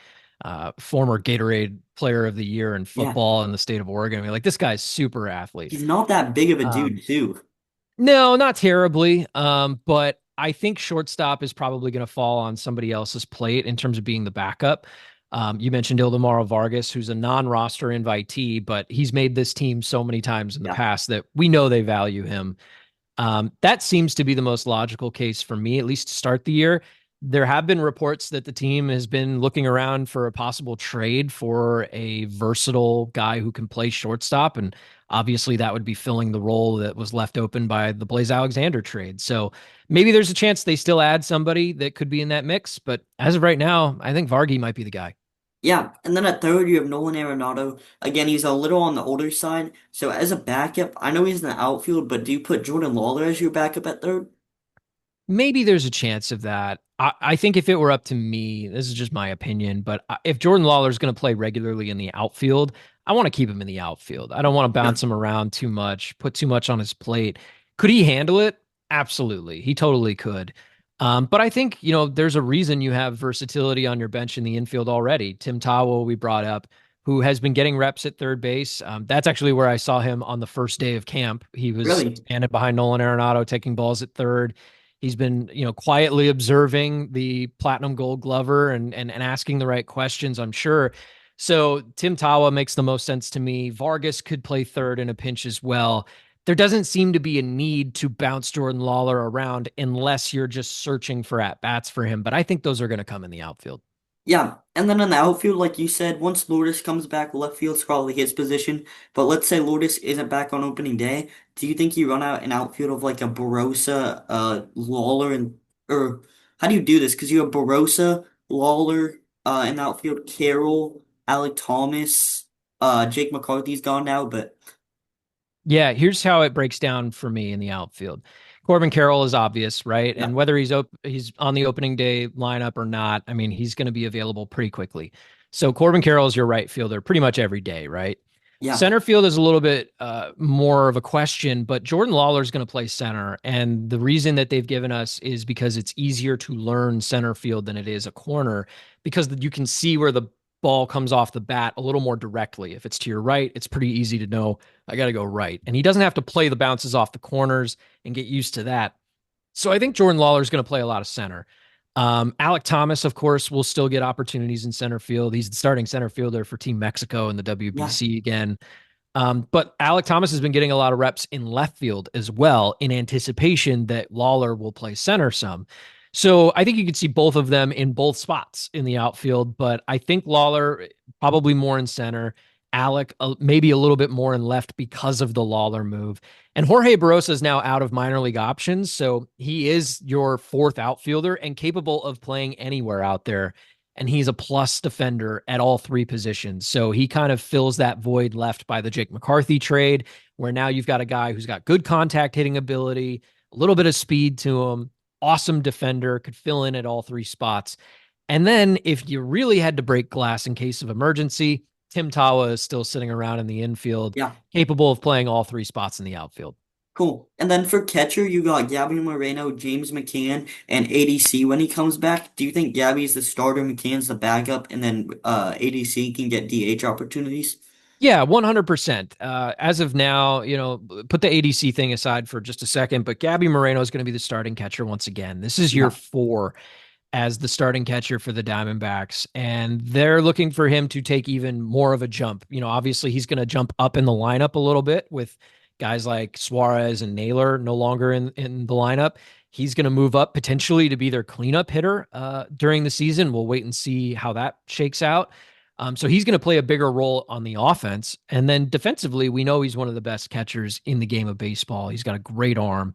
former Gatorade Player of the Year in Yeah. football in the state of Oregon. I mean, like this guy's super athlete. He's not that big of a Um, dude too. no, not terribly. But I think shortstop is probably going to fall on somebody else's plate in terms of being the backup. You mentioned Ildemaro Vargas, who's a non-roster invitee, but he's made this team so many times in the Yeah. past that we know they value him. That seems to be the most logical case for me, at least to start the year. There have been reports that the team has been looking around for a possible trade for a versatile guy who can play shortstop. And obviously, that would be filling the role that was left open by the Blaze Alexander trade. So maybe there's a chance they still add somebody that could be in that mix. But as of right now, I think Vargy might be the guy. Yeah. And then at third, you have Nolan Arenado. Again, he's a little on the older side. So as a backup, I know he's in the outfield, but do you put Jordan Lawler as your backup at third? Maybe there's a chance of that. I think if it were up to me, this is just my opinion, but if Jordan Lawler's going to play regularly in the outfield, I want to keep him in the outfield. I don't want to Yeah. bounce him around too much, put too much on his plate. Could he handle it? Absolutely. He totally could. But I think, there's a reason you have versatility on your bench in the infield already. Tim Towell, we brought up, who has been getting reps at third base. That's actually where I saw him on the first day of camp. He was Really? standing behind Nolan Arenado, taking balls at third. He's been, quietly observing the platinum gold glover and asking the right questions, I'm sure. So Tim Tawa makes the most sense to me. Vargas could play third in a pinch as well. There doesn't seem to be a need to bounce Jordan Lawler around unless you're just searching for at bats for him. But I think those are going to come in the outfield. Yeah, and then in the outfield, like you said, once Lourdes comes back, left field's probably his position. But let's say Lourdes isn't back on opening day. Do you think you run out an outfield of like a Barossa, Lawler, and or how do you do this? Because you have Barossa, Lawler, in the outfield, Carroll, Alec Thomas, Jake McCarthy's gone now, but Yeah, here's how it breaks down for me in the outfield. Corbin Carroll is obvious, right? yeah, And whether he's on the opening day lineup or not, I mean, he's going to be available pretty quickly. So Corbin Carroll is your right fielder pretty much every day, right? yeah, Center field is a little bit more of a question, but Jordan Lawler is going to play center. And the reason that they've given us is because it's easier to learn center field than it is a corner because you can see where the ball comes off the bat a little more directly. If it's to your right, it's pretty easy to know I got to go right. And he doesn't have to play the bounces off the corners and get used to that. So I think Jordan Lawler is going to play a lot of center. Alec Thomas, of course, will still get opportunities in center field. He's the starting center fielder for Team Mexico in the yeah, WBC again. But Alec Thomas has been getting a lot of reps in left field as well in anticipation that Lawler will play center some. So I think you could see both of them in both spots in the outfield, but I think Lawler probably more in center. Alec maybe a little bit more in left because of the Lawler move. And Jorge Barrosa is now out of minor league options, so he is your fourth outfielder and capable of playing anywhere out there. And he's a plus defender at all three positions. So he kind of fills that void left by the Jake McCarthy trade, where now you've got a guy who's got good contact hitting ability, a little bit of speed to him, awesome defender, could fill in at all three spots. And then if you really had to break glass in case of emergency, Tim Tawa is still sitting around in the infield, yeah. capable of playing all three spots in the outfield. Cool. And then for catcher, you got Gabby Moreno, James McCann, and ADC when he comes back. Do you think Gabby's the starter, McCann's the backup, and then ADC can get DH opportunities? Yeah, 100%. As of now, put the ADC thing aside for just a second, but Gabby Moreno is going to be the starting catcher once again. This is year Yeah. 4 as the starting catcher for the Diamondbacks, and they're looking for him to take even more of a jump. Obviously he's going to jump up in the lineup a little bit with guys like Suarez and Naylor no longer in the lineup. He's going to move up potentially to be their cleanup hitter during the season. We'll wait and see how that shakes out. So he's going to play a bigger role on the offense. And then defensively, we know he's one of the best catchers in the game of baseball. He's got a great arm.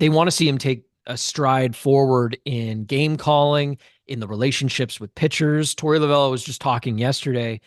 They want to see him take a stride forward in game calling, in the relationships with pitchers. Torey Lovullo was just talking yesterday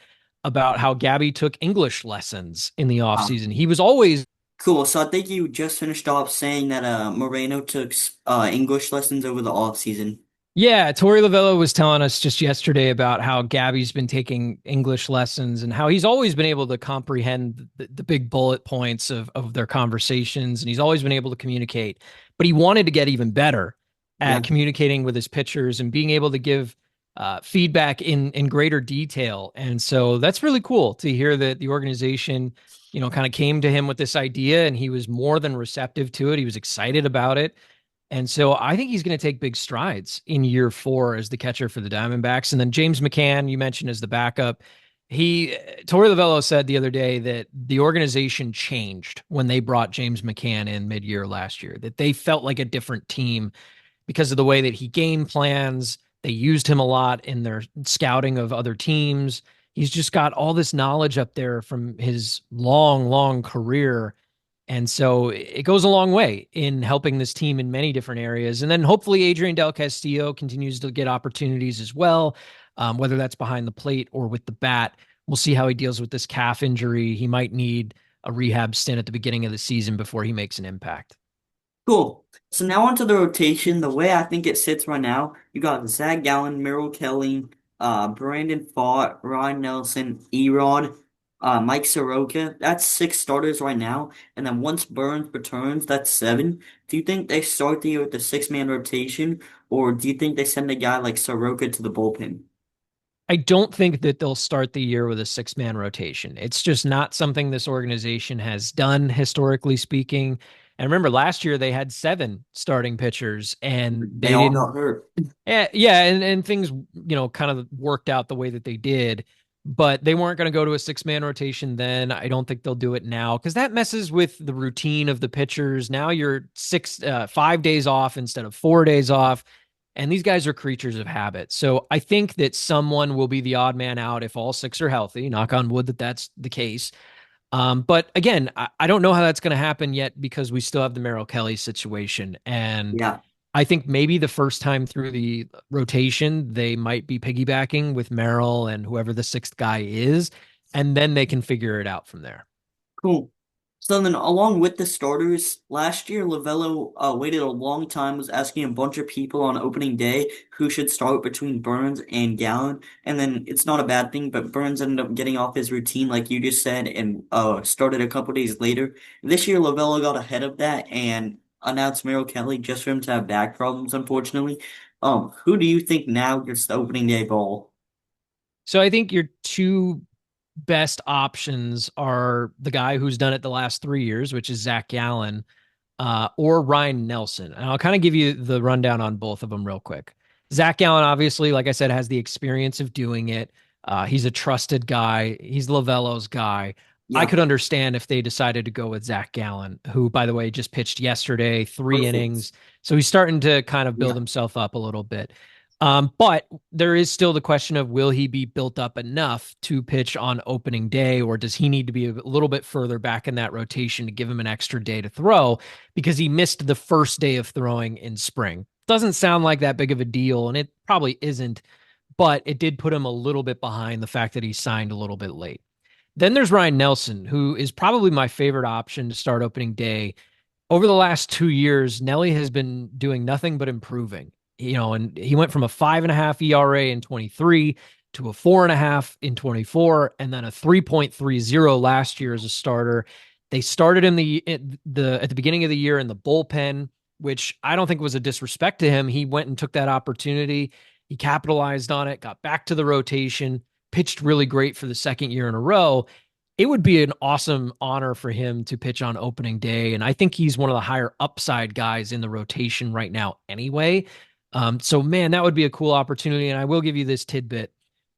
about how Gabby took English lessons in the offseason. He was always Cool. So I think you just finished off saying that Moreno took English lessons over the off season. Yeah, Torey Lovullo was telling us just yesterday about how Gabby's been taking English lessons and how he's always been able to comprehend the big bullet points of their conversations, and he's always been able to communicate. But he wanted to get even better Yeah. at communicating with his pitchers and being able to give feedback in greater detail. And so that's really cool to hear that the organization, kind of came to him with this idea, and he was more than receptive to it. He was excited about it. And so I think he's going to take big strides in year 4 as the catcher for the Diamondbacks. And then James McCann, you mentioned as the backup. Torey Lovullo said the other day that the organization changed when they brought James McCann in mid-year last year, that they felt like a different team because of the way that he game plans. They used him a lot in their scouting of other teams. He's just got all this knowledge up there from his long, long career, and so it goes a long way in helping this team in many different areas. And then hopefully Adrian Del Castillo continues to get opportunities as well, whether that's behind the plate or with the bat. We'll see how he deals with this calf injury. He might need a rehab stint at the beginning of the season before he makes an impact. Cool. So now onto the rotation. The way I think it sits right now, you got Zach Gallen, Merrill Kelly, Brandon Pfaadt, Ryan Nelson, Erod, Mike Soroka. That's 6 starters right now. And then once Burns returns, that's 7. Do you think they start the year with the 6-man rotation, or do you think they send a guy like Soroka to the bullpen? I don't think that they'll start the year with a 6-man rotation. It's just not something this organization has done, historically speaking. And remember, last year they had 7 starting pitchers and They they all didn't. got hurt. Yeah, and things, kind of worked out the way that they did, but they weren't going to go to a 6-man rotation then. I don't think they'll do it now because that messes with the routine of the pitchers. Now you're 5 days off instead of 4 days off, and these guys are creatures of habit. So I think that someone will be the odd man out if all 6 are healthy. Knock on wood that that's the case. But again, I don't know how that's going to happen yet because we still have the Merrill Kelly situation. And Yeah. I think maybe the first time through the rotation, they might be piggybacking with Merrill and whoever the 6th guy is, and then they can figure it out from there. Cool. So then, along with the starters, last year Lavello waited a long time, was asking a bunch of people on opening day who should start between Burns and Gallen, and then it's not a bad thing, but Burns ended up getting off his routine, like you just said, and started a couple days later. This year, Lavello got ahead of that and announced Merrill Kelly just for him to have back problems, unfortunately. Who do you think now gets the opening day ball? So I think your 2 best options are the guy who's done it the last 3 years, which is Zach Gallen, or Ryan Nelson. And I'll kind of give you the rundown on both of them real quick. Zach Gallen, obviously, like I said, has the experience of doing it. He's a trusted guy. He's Lavello's guy. I Yeah, could understand if they decided to go with Zach Gallen, who, by the way, just pitched yesterday, 3 innings. perfect. So he's starting to kind of build Yeah, himself up a little bit. But there is still the question of will he be built up enough to pitch on opening day, or does he need to be a little bit further back in that rotation to give him an extra day to throw because he missed the first day of throwing in spring? Doesn't sound like that big of a deal, and it probably isn't, but it did put him a little bit behind the fact that he signed a little bit late. Then there's Ryan Nelson, who is probably my favorite option to start opening day. Over the last 2 years, Nelly has been doing nothing but improving. And he went from a 5.5 ERA in 23 to a 4.5 in 24, and then a 3.30 last year as a starter. They started him at the beginning of the year in the bullpen, which I don't think was a disrespect to him. He went and took that opportunity. He capitalized on it, got back to the rotation, pitched really great for the second year in a row. it would be an awesome honor for him to pitch on opening day. And I think he's one of the higher upside guys in the rotation right now anyway. So man, that would be a cool opportunity. And I will give you this tidbit.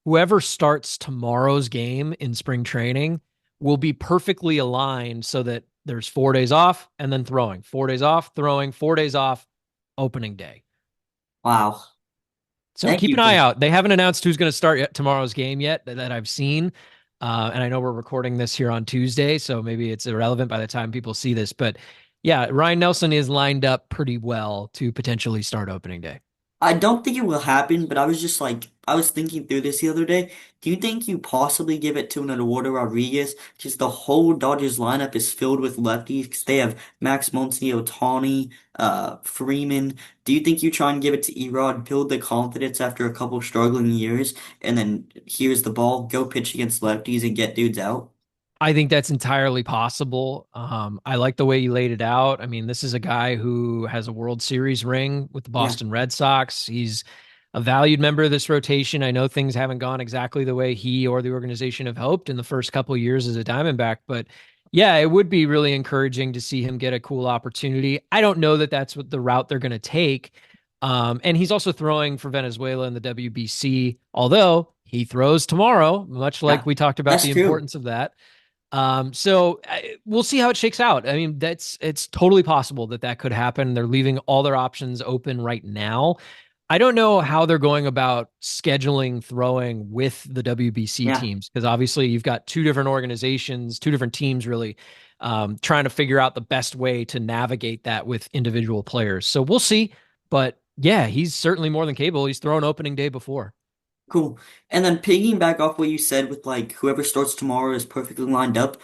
Whoever starts tomorrow's game in spring training will be perfectly aligned so that there's 4 days off and then throwing, 4 days off, throwing, 4 days off, opening day. Wow. So Thank keep you an for eye that. out. They haven't announced who's going to start yet tomorrow's game yet that I've seen. And I know we're recording this here on Tuesday, so maybe it's irrelevant by the time people see this. But yeah, Ryan Nelson is lined up pretty well to potentially start opening day. I don't think it will happen, but I was just like, I was thinking through this the other day. Do you think you possibly give it to an Eduardo Rodriguez? Because the whole Dodgers lineup is filled with lefties. 'Cause they have Max Muncy, Ohtani, Freeman. Do you think you try and give it to Erod, build the confidence after a couple struggling years, and then here's the ball, go pitch against lefties and get dudes out? I think that's entirely possible. I like the way you laid it out. I mean, this is a guy who has a World Series ring with the Yeah, Boston Red Sox. He's a valued member of this rotation. I know things haven't gone exactly the way he or the organization have hoped in the first couple of years as a Diamondback, but yeah, it would be really encouraging to see him get a cool opportunity. I don't know that that's what the route they're going to take. And he's also throwing for Venezuela in the WBC, although he throws tomorrow, much like yeah, we talked about that's the true. importance of that. We'll see how it shakes out. I mean, it's totally possible that that could happen. They're leaving all their options open right now. I don't know how they're going about scheduling throwing with the WBC Yeah, teams because obviously you've got two different organizations, two different teams really trying to figure out the best way to navigate that with individual players. So we'll see. But yeah, he's certainly more than capable. He's thrown opening day before. cool. And then piggyback off what you said with like whoever starts tomorrow is perfectly lined up.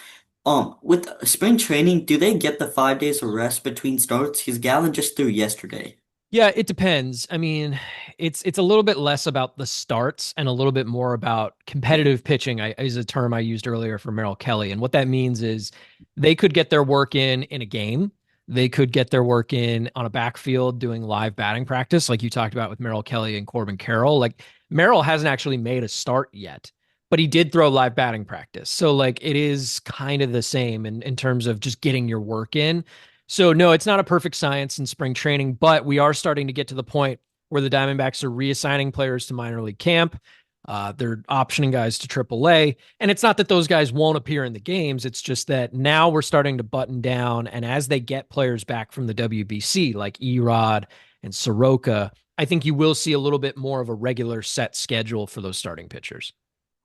With spring training, do they get the 5 days of rest between starts? Because Gallon just threw yesterday. Yeah, it depends. I mean, it's a little bit less about the starts and a little bit more about competitive pitching. Is a term I used earlier for Merrill Kelly, and what that means is they could get their work in a game. They could get their work in on a backfield doing live batting practice, like you talked about with Merrill Kelly and Corbin Carroll. Like Merrill hasn't actually made a start yet, but he did throw live batting practice. So like it is kind of the same in terms of just getting your work in. So no, it's not a perfect science in spring training, but we are starting to get to the point where the Diamondbacks are reassigning players to minor league camp. They're optioning guys to AAA. And it's not that those guys won't appear in the games. It's just that now we're starting to button down. And as they get players back from the WBC, like Erod and Soroka, I think you will see a little bit more of a regular set schedule for those starting pitchers.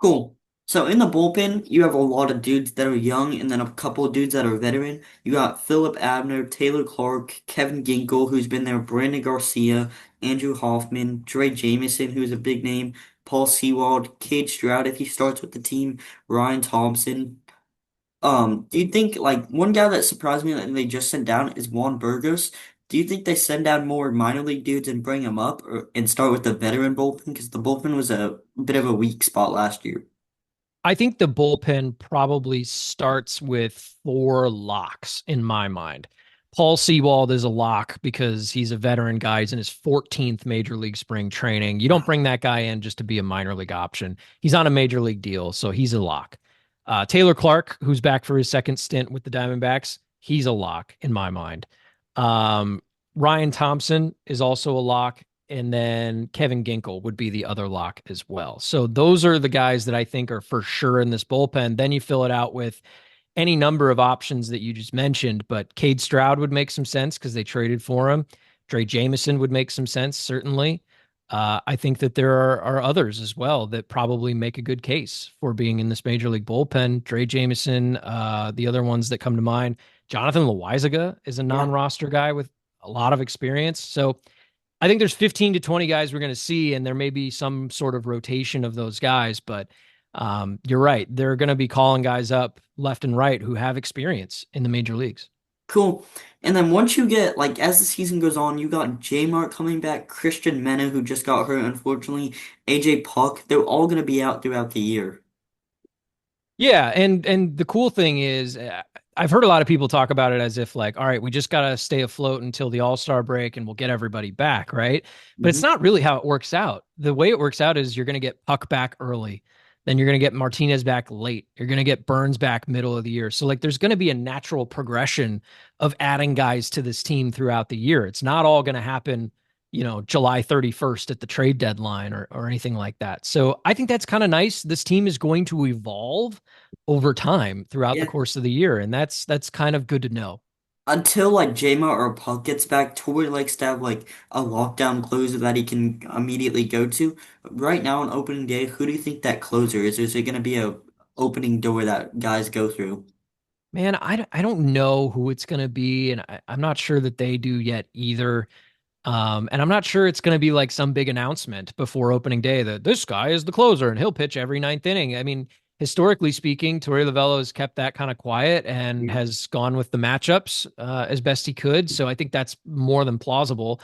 Cool. So in the bullpen, you have a lot of dudes that are young and then a couple of dudes that are veteran. You got Philip Abner, Taylor Clark, Kevin Ginkel, who's been there, Brandon Garcia, Andrew Hoffman, Dre Jamieson, who's a big name, Paul Sewald, Cade Stroud if he starts with the team, Ryan Thompson. Do you think like one guy that surprised me that they just sent down is Juan Burgos? Do you think they send down more minor league dudes and bring them up and start with the veteran bullpen? Because the bullpen was a bit of a weak spot last year. I think the bullpen probably starts with four locks in my mind. Paul Sewald is a lock because he's a veteran guy. He's in his 14th major league spring training. You don't bring that guy in just to be a minor league option. He's on a major league deal, so he's a lock. Taylor Clark, who's back for his second stint with the Diamondbacks, he's a lock in my mind. Um, Ryan Thompson is also a lock, and then Kevin Ginkel would be the other lock as well. So those are the guys that I think are for sure in this bullpen. Then you fill it out with any number of options that you just mentioned, but Cade Stroud would make some sense because they traded for him. Dre Jamieson would make some sense, certainly. I think that there are others as well that probably make a good case for being in this major league bullpen. Dre Jamieson, the other ones that come to mind, Jonathan Loizaga is a Yeah. non-roster guy with a lot of experience. So I think there's 15 to 20 guys we're going to see, and there may be some sort of rotation of those guys. But you're right. They're going to be calling guys up left and right who have experience in the major leagues. Cool. And then once you get like as the season goes on, you got J Mark coming back, Christian Mena who just got hurt unfortunately, AJ Puck. They're all gonna be out throughout the year. Yeah, and the cool thing is, I've heard a lot of people talk about it as if like, all right, we just got to stay afloat until the All-Star break and we'll get everybody back, right? But it's Hmm. not really how it works out. The way it works out is you're going to get Puck back early. Then you're going to get Martinez back late. You're going to get Burns back middle of the year. So like there's going to be a natural progression of adding guys to this team throughout the year. It's not all going to happen, July 31st at the trade deadline or anything like that. So I think that's kind of nice. This team is going to evolve over time throughout the Yeah. course of the year, and that's kind of good to know. Until like Jama or Puck gets back, Tori likes to have like a lockdown closer that he can immediately go to. Right now on opening day, who do you think that closer is? Is it going to be a opening door that guys go through? Man, I don't know who it's going to be, and I'm not sure that they do yet either. And I'm not sure it's going to be like some big announcement before opening day that this guy is the closer and he'll pitch every ninth inning. I mean, historically speaking, Torey Lovullo has kept that kind of quiet and Yeah. has gone with the matchups as best he could. So I think that's more than plausible.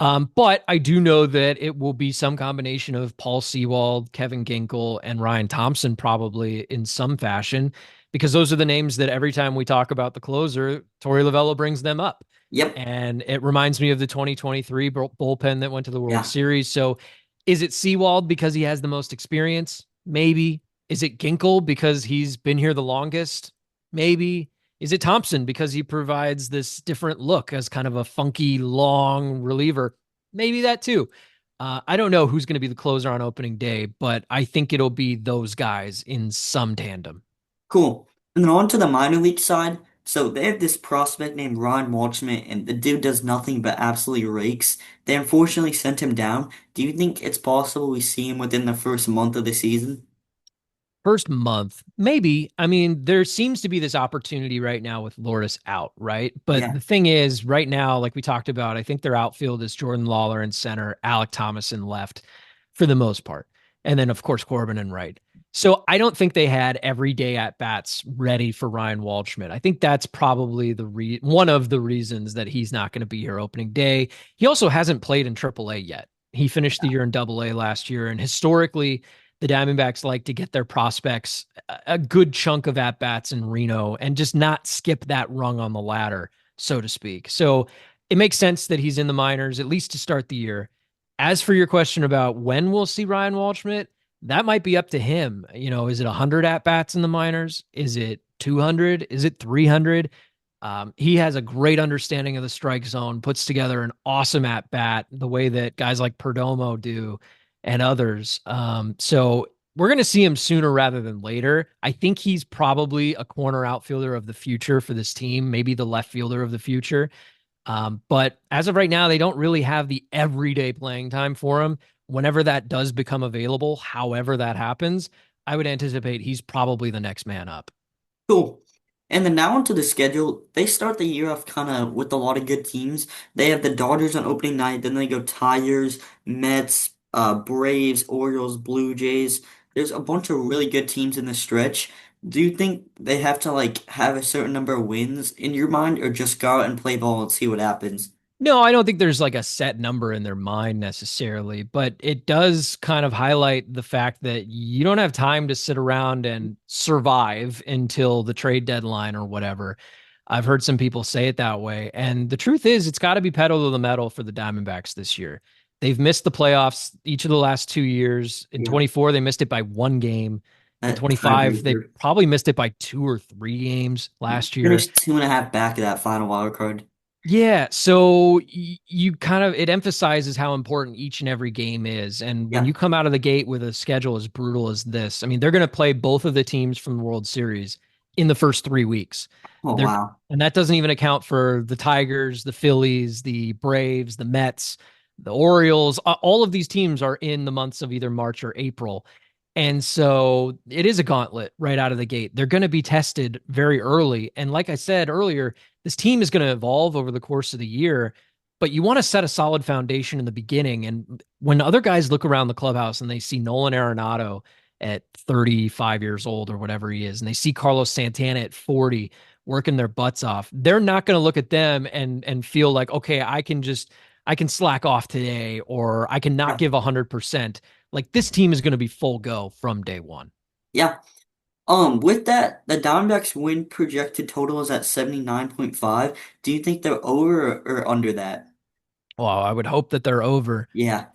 But I do know that it will be some combination of Paul Sewald, Kevin Ginkel, and Ryan Thompson, probably in some fashion, because those are the names that every time we talk about the closer, Torey Lovullo brings them up. Yep. And it reminds me of the 2023 bullpen that went to the World Yeah. Series. So is it Sewald because he has the most experience? Maybe. Is it Ginkel because he's been here the longest? Maybe. Is it Thompson because he provides this different look as kind of a funky, long reliever? Maybe that too. I don't know who's going to be the closer on opening day, but I think it'll be those guys in some tandem. Cool. And then on to the minor league side. So they have this prospect named Ron Waldschmidt, and the dude does nothing but absolutely rakes. They unfortunately sent him down. Do you think it's possible we see him within the first month of the season? First month, maybe. I mean, there seems to be this opportunity right now with Lourdes out, right? But Yeah. the thing is, right now, like we talked about, I think their outfield is Jordan Lawler in center, Alec Thomas in left for the most part. And then, of course, Corbin in right. So I don't think they had every day at bats ready for Ryan Waldschmidt. I think that's probably one of the reasons that he's not going to be here opening day. He also hasn't played in AAA yet. He finished the year in AA last year, and historically, the Diamondbacks like to get their prospects a good chunk of at bats in Reno and just not skip that rung on the ladder, so to speak. So it makes sense that he's in the minors, at least to start the year. As for your question about when we'll see Ryan Waldschmidt, that might be up to him. Is it 100 at bats in the minors? Is it 200? Is it 300? He has a great understanding of the strike zone, puts together an awesome at bat, the way that guys like Perdomo do and others. So we're going to see him sooner rather than later. I think he's probably a corner outfielder of the future for this team, maybe the left fielder of the future. But as of right now, they don't really have the everyday playing time for him. Whenever that does become available, however that happens, I would anticipate he's probably the next man up. Cool. And then now onto the schedule. They start the year off kind of with a lot of good teams. They have the Dodgers on opening night, then they go Tigers, Mets, Braves, Orioles, Blue Jays. There's a bunch of really good teams in the stretch. Do you think they have to like have a certain number of wins in your mind, or just go out and play ball and see what happens? No, I don't think there's like a set number in their mind necessarily, but it does kind of highlight the fact that you don't have time to sit around and survive until the trade deadline or whatever. I've heard some people say it that way. And the truth is, it's got to be pedal to the metal for the Diamondbacks this year. They've missed the playoffs each of the last 2 years. In Yeah, 24, they missed it by one game. In that 25, they tiebreaker. probably missed it by 2 or 3 games last year. Finished 2.5 back of that final wild card. Yeah, so you kind of it emphasizes how important each and every game is. And when Yeah. you come out of the gate with a schedule as brutal as this, I mean, they're going to play both of the teams from the World Series in the first 3 weeks. Oh They're wow. and that doesn't even account for the Tigers, the Phillies, the Braves, the Mets, the Orioles. All of these teams are in the months of either March or April. And so it is a gauntlet right out of the gate. They're going to be tested very early. And like I said earlier, this team is going to evolve over the course of the year, but you want to set a solid foundation in the beginning. And when other guys look around the clubhouse and they see Nolan Arenado at 35 years old or whatever he is, and they see Carlos Santana at 40 working their butts off, they're not going to look at them and feel like, okay, I can slack off today or I can not Yeah. give 100%. Like this team is going to be full go from day one. Yeah. With that, the Diamondbacks win projected total is at 79.5. Do you think they're over or under that? Well, I would hope that they're over. Yeah.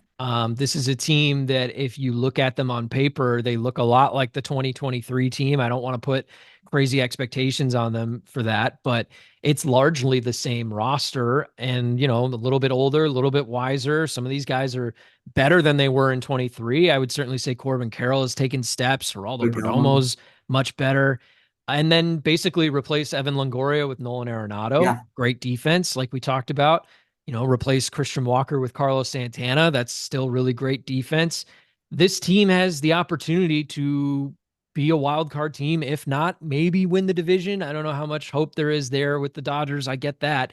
This is a team that, if you look at them on paper, they look a lot like the 2023 team. I don't want to put crazy expectations on them for that, but it's largely the same roster and, a little bit older, a little bit wiser. Some of these guys are better than they were in 23. I would certainly say Corbin Carroll has taken steps. Geraldo Perdomo. Perdomo's much better. And then basically replace Evan Longoria with Nolan Arenado. Yeah. Great defense, like we talked about. Replace Christian Walker with Carlos Santana. That's still really great defense. This team has the opportunity to be a wild card team. If not, maybe win the division. I don't know how much hope there is there with the Dodgers. I get that.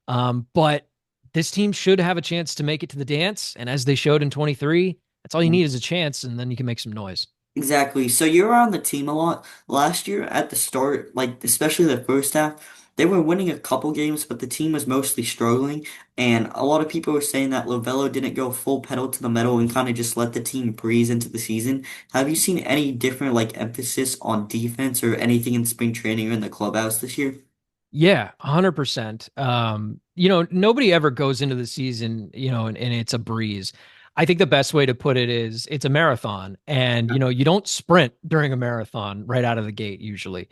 But this team should have a chance to make it to the dance. And as they showed in 23, that's all you need is a chance, and then you can make some noise. Exactly. So you're on the team a lot. Last year at the start, like especially the first half, they were winning a couple games, but the team was mostly struggling. And a lot of people were saying that Lovello didn't go full pedal to the metal and kind of just let the team breeze into the season. Have you seen any different like emphasis on defense or anything in spring training or in the clubhouse this year? Yeah, 100%. Nobody ever goes into the season, and it's a breeze. I think the best way to put it is it's a marathon, and, you don't sprint during a marathon right out of the gate usually.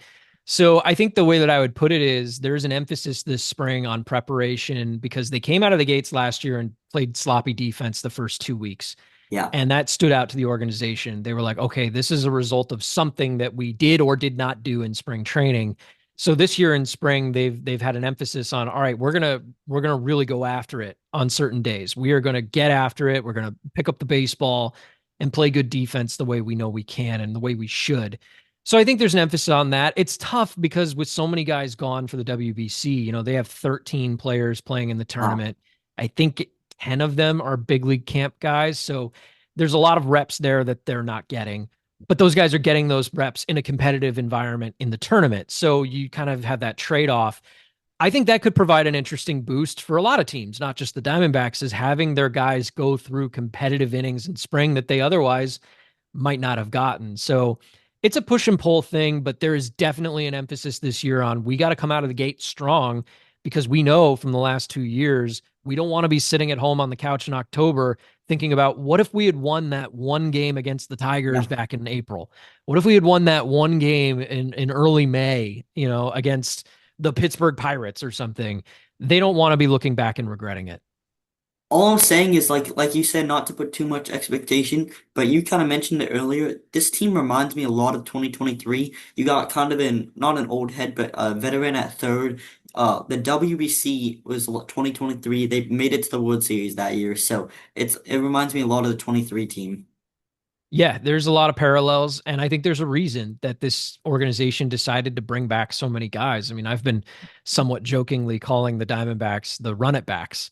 So I think the way that I would put it is there's an emphasis this spring on preparation because they came out of the gates last year and played sloppy defense the first 2 weeks. Yeah. And that stood out to the organization. They were like, okay, this is a result of something that we did or did not do in spring training. So this year in spring, they've had an emphasis on, all right, we're gonna really go after it on certain days. We are gonna get after it. We're gonna pick up the baseball and play good defense the way we know we can and the way we should. So I think there's an emphasis on that. It's tough because with so many guys gone for the WBC, they have 13 players playing in the Wow. tournament. I think 10 of them are big league camp guys. So there's a lot of reps there that they're not getting, but those guys are getting those reps in a competitive environment in the tournament. So you kind of have that trade off. I think that could provide an interesting boost for a lot of teams, not just the Diamondbacks, is having their guys go through competitive innings in spring that they otherwise might not have gotten. So it's a push and pull thing, but there is definitely an emphasis this year on we got to come out of the gate strong because we know from the last 2 years, we don't want to be sitting at home on the couch in October thinking about what if we had won that one game against the Tigers Yeah. back in April? What if we had won that one game in early May, against the Pittsburgh Pirates or something? They don't want to be looking back and regretting it. All I'm saying is like you said, not to put too much expectation, but you kind of mentioned it earlier. This team reminds me a lot of 2023. You got kind of an not an old head, but a veteran at third. The WBC was 2023. They made it to the World Series that year, so it reminds me a lot of the 23 team. Yeah, there's a lot of parallels, and I think there's a reason that this organization decided to bring back so many guys. I mean, I've been somewhat jokingly calling the Diamondbacks the run it backs.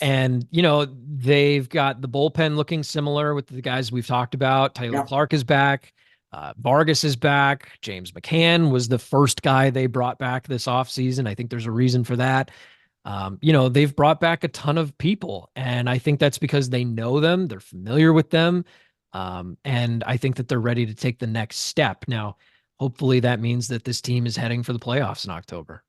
And they've got the bullpen looking similar with the guys we've talked about. Taylor Yeah, Clark is back. Vargas is back. James McCann was the first guy they brought back this offseason. I think there's a reason for that. They've brought back a ton of people, and I think that's because they know them, they're familiar with them. And I think that they're ready to take the next step. Now, hopefully that means that this team is heading for the playoffs in October.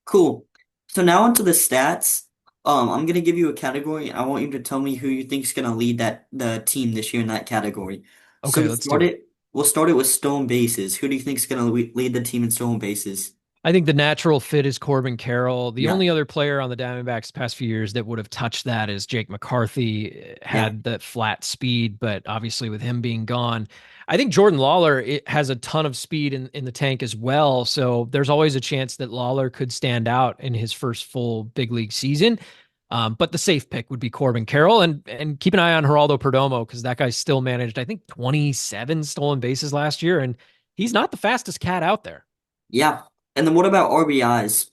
cool. So now onto the stats. I'm gonna give you a category. I want you to tell me who you think's gonna lead the team this year in that category. So Okay, let's do it. we'll start it with stolen bases. Who do you think's gonna lead the team in stolen bases? I think the natural fit is Corbin Carroll. The Yeah, only other player on the Diamondbacks the past few years that would have touched that is Jake McCarthy. yeah. Had that flat speed, but obviously with him being gone, I think Jordan Lawler has a ton of speed in the tank as well. So there's always a chance that Lawler could stand out in his first full big league season. But the safe pick would be Corbin Carroll, and keep an eye on Geraldo Perdomo because that guy still managed, I think, 27 stolen bases last year, and he's not the fastest cat out there. Yeah. And then what about RBIs?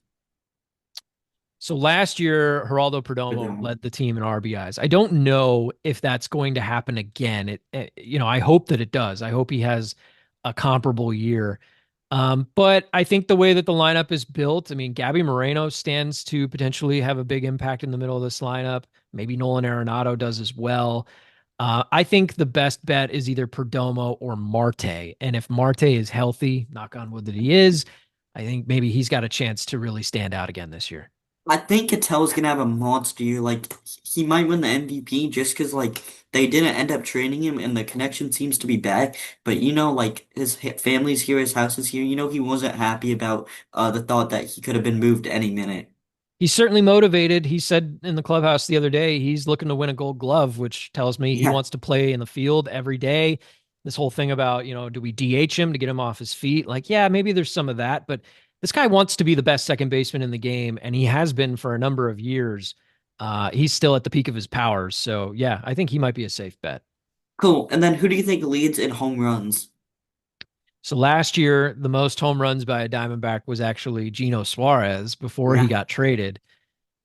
So last year, Geraldo Perdomo led the team in RBIs. I don't know if that's going to happen again. I hope that it does. I hope he has a comparable year. But I think the way that the lineup is built, I mean, Gabby Moreno stands to potentially have a big impact in the middle of this lineup. Maybe Nolan Arenado does as well. I think the best bet is either Perdomo or Marte. And if Marte is healthy, knock on wood that he is, I think maybe he's got a chance to really stand out again this year. I think Catel's gonna have a monster year. Like he might win the MVP just because like they didn't end up training him and the connection seems to be back. But like his family's here, his house is here. He wasn't happy about the thought that he could have been moved any minute. He's certainly motivated. He said in the clubhouse the other day he's looking to win a gold glove, which tells me he Yeah, wants to play in the field every day. This whole thing about, do we DH him to get him off his feet? Like, yeah, maybe there's some of that, but this guy wants to be the best second baseman in the game, and he has been for a number of years. He's still at the peak of his powers. So, yeah, I think he might be a safe bet. cool. And then who do you think leads in home runs? So last year, the most home runs by a Diamondback was actually Gino Suarez before he Yeah, got traded.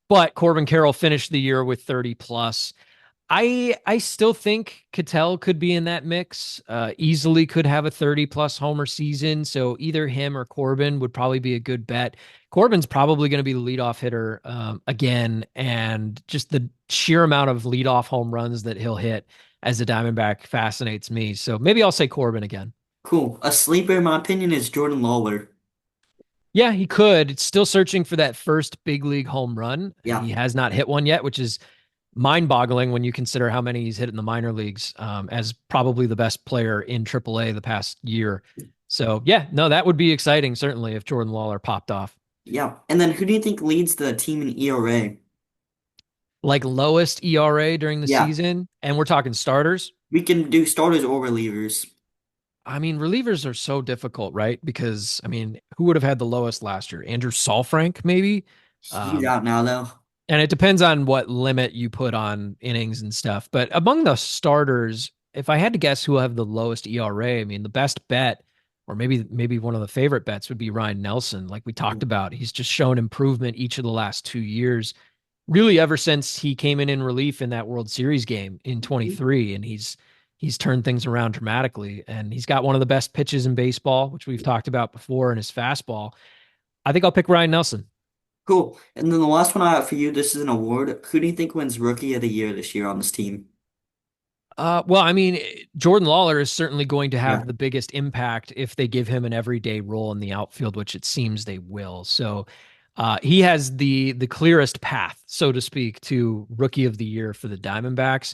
But Corbin Carroll finished the year with 30 plus. I still think Cattell could be in that mix. Easily could have a 30 plus homer season. So either him or Corbin would probably be a good bet. Corbin's probably going to be the leadoff hitter again, and just the sheer amount of leadoff home runs that he'll hit as a Diamondback fascinates me. So maybe I'll say Corbin again. cool. A sleeper, in my opinion, is Jordan Lawler. Yeah, he could. It's still searching for that first big league home run. Yeah. He has not hit one yet, which is mind-boggling when you consider how many he's hit in the minor leagues, as probably the best player in AAA the past year. So yeah, no, that would be exciting certainly if Jordan Lawler popped off. Yeah. And then who do you think leads the team in ERA? Like lowest ERA during the Yeah. season, and we're talking starters. We can do starters or relievers. I mean, relievers are so difficult, right? Because I mean, who would have had the lowest last year? Andrew Saalfrank, maybe. He's Um, out now, though. And it depends on what limit you put on innings and stuff. But among the starters, if I had to guess who will have the lowest ERA, I mean, the best bet, or maybe one of the favorite bets would be Ryan Nelson. Like we talked about, he's just shown improvement each of the last 2 years, really ever since he came in relief in that World Series game in Mhm. 23, and he's turned things around dramatically. And he's got one of the best pitches in baseball, which we've talked about before, in his fastball. I think I'll pick Ryan Nelson. Cool. And then the last one I have for you, this is an award. Who do you think wins Rookie of the Year this year on this team? Well, I mean, Jordan Lawler is certainly going to Yeah. have the biggest impact if they give him an everyday role in the outfield, which it seems they will. So, he has the clearest path, so to speak, to Rookie of the Year for the Diamondbacks.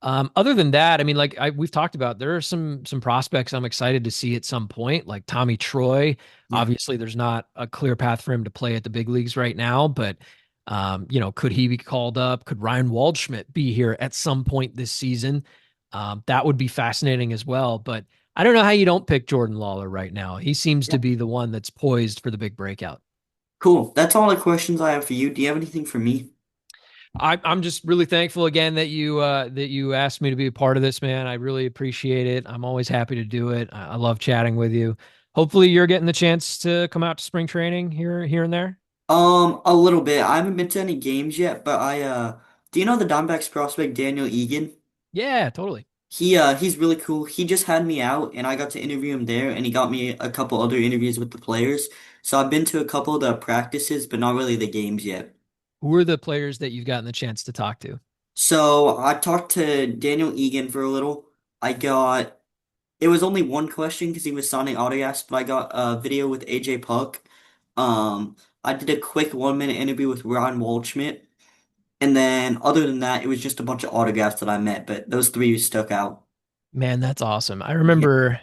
Other than that, I mean, like we've talked about, there are some prospects I'm excited to see at some point, like Tommy Troy. Yeah. Obviously, there's not a clear path for him to play at the big leagues right now, but could he be called up? Could Ryan Waldschmidt be here at some point this season? That would be fascinating as well. But I don't know how you don't pick Jordan Lawler right now. He seems Yeah. to be the one that's poised for the big breakout. Cool. That's all the questions I have for you. Do you have anything for me? I'm just really thankful again that you asked me to be a part of this, man. I really appreciate it. I'm always happy to do it. I love chatting with you. Hopefully, you're getting the chance to come out to spring training here and there. A little bit. I haven't been to any games yet, but do you know the Diamondbacks prospect Daniel Egan? Yeah, totally. He's really cool. He just had me out and I got to interview him there and he got me a couple other interviews with the players. So I've been to a couple of the practices, but not really the games yet. Who are the players that you've gotten the chance to talk to? So I talked to Daniel Egan for a little. I got It was only one question because he was signing autographs, but I got a video with AJ Puck. I did a quick 1 minute interview with Ryan Waldschmidt. And then other than that, it was just a bunch of autographs that I met, but those three stuck out. Man, that's awesome. I Yeah. remember.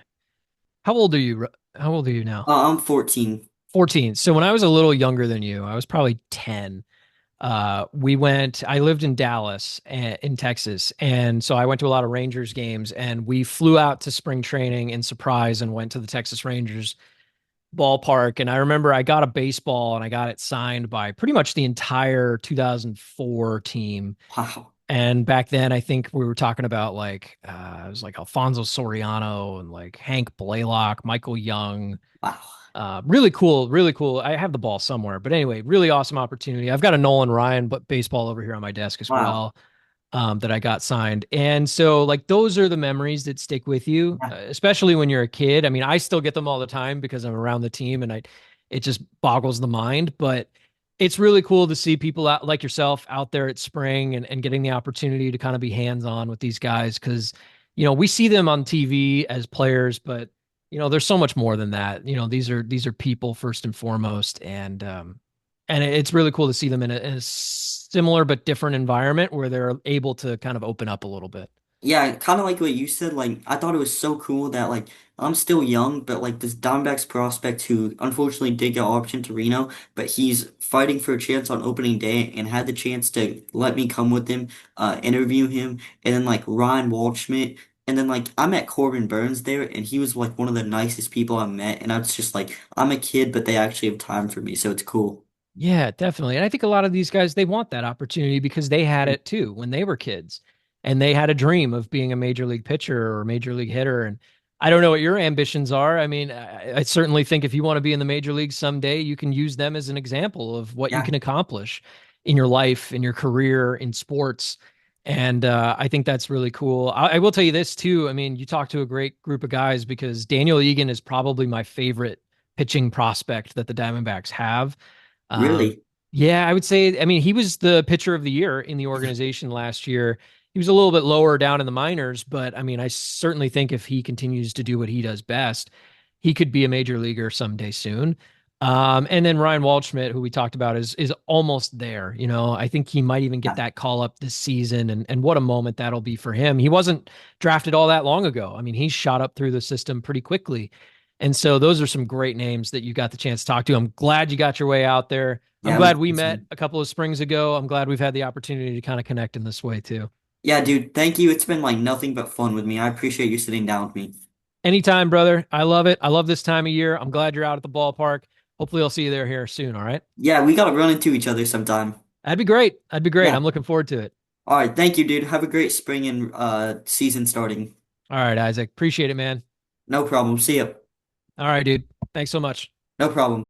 How old are you? How old are you now? I'm 14. 14. So when I was a little younger than you, I was probably 10. I lived in Dallas in Texas. And so I went to a lot of Rangers games and we flew out to spring training in surprise and went to the Texas Rangers ballpark. And I remember I got a baseball and I got it signed by pretty much the entire 2004 team. Wow. And back then, I think we were talking about it was like Alfonso Soriano and like Hank Blaylock, Michael Young. Wow. Really cool, really cool. I have the ball somewhere, but anyway, really awesome opportunity. I've got a Nolan Ryan but baseball over here on my desk as Wow. well, that I got signed. And so, like, those are the memories that stick with you, Yeah. especially when you're a kid. I mean, I still get them all the time because I'm around the team, and it just boggles the mind. But it's really cool to see people out like yourself out there at spring and getting the opportunity to kind of be hands on with these guys because, we see them on TV as players, but there's so much more than that. These are people first and foremost, And it's really cool to see them in a similar but different environment where they're able to kind of open up a little bit. Yeah, kind of like what you said. Like, I thought it was so cool that like I'm still young, but like this Diamondbacks prospect who unfortunately did get optioned to Reno, but he's fighting for a chance on opening day and had the chance to let me come with him, interview him, and then like Ryan Waldschmidt, and then like I met Corbin Burns there, and he was like one of the nicest people I met, and I was just like, I'm a kid, but they actually have time for me, so it's cool. Yeah, definitely. And I think a lot of these guys, they want that opportunity because they had it too when they were kids and they had a dream of being a major league pitcher or a major league hitter. And I don't know what your ambitions are. I mean, I certainly think if you want to be in the major leagues someday, you can use them as an example of what you Yeah, can accomplish in your life, in your career, in sports. And I think that's really cool. I will tell you this too. I mean, you talk to a great group of guys because Daniel Egan is probably my favorite pitching prospect that the Diamondbacks have. Um, really. yeah, I would say, I mean, he was the pitcher of the year in the organization last year. He was a little bit lower down in the minors, but I mean, I certainly think if he continues to do what he does best, he could be a major leaguer someday soon. And then Ryan Waldschmidt, who we talked about, is almost there. You know, I think he might even get Yeah. that call up this season, and what a moment that'll be for him. He wasn't drafted all that long ago. I mean, he shot up through the system pretty quickly. And so those are some great names that you got the chance to talk to. I'm glad you got your way out there. I'm Yeah, it was glad we met awesome. a couple of springs ago. I'm glad we've had the opportunity to kind of connect in this way too. Yeah, dude, thank you. It's been like nothing but fun with me. I appreciate you sitting down with me. Anytime, brother. I love it. I love this time of year. I'm glad you're out at the ballpark. Hopefully, I'll see you there here soon. All right. Yeah, we gotta run into each other sometime. That'd be great. That'd be great. Yeah. I'm looking forward to it. All right, thank you, dude. Have a great spring and season starting. All right, Isaac. Appreciate it, man. No problem. See ya. All right, dude. Thanks so much. No problem.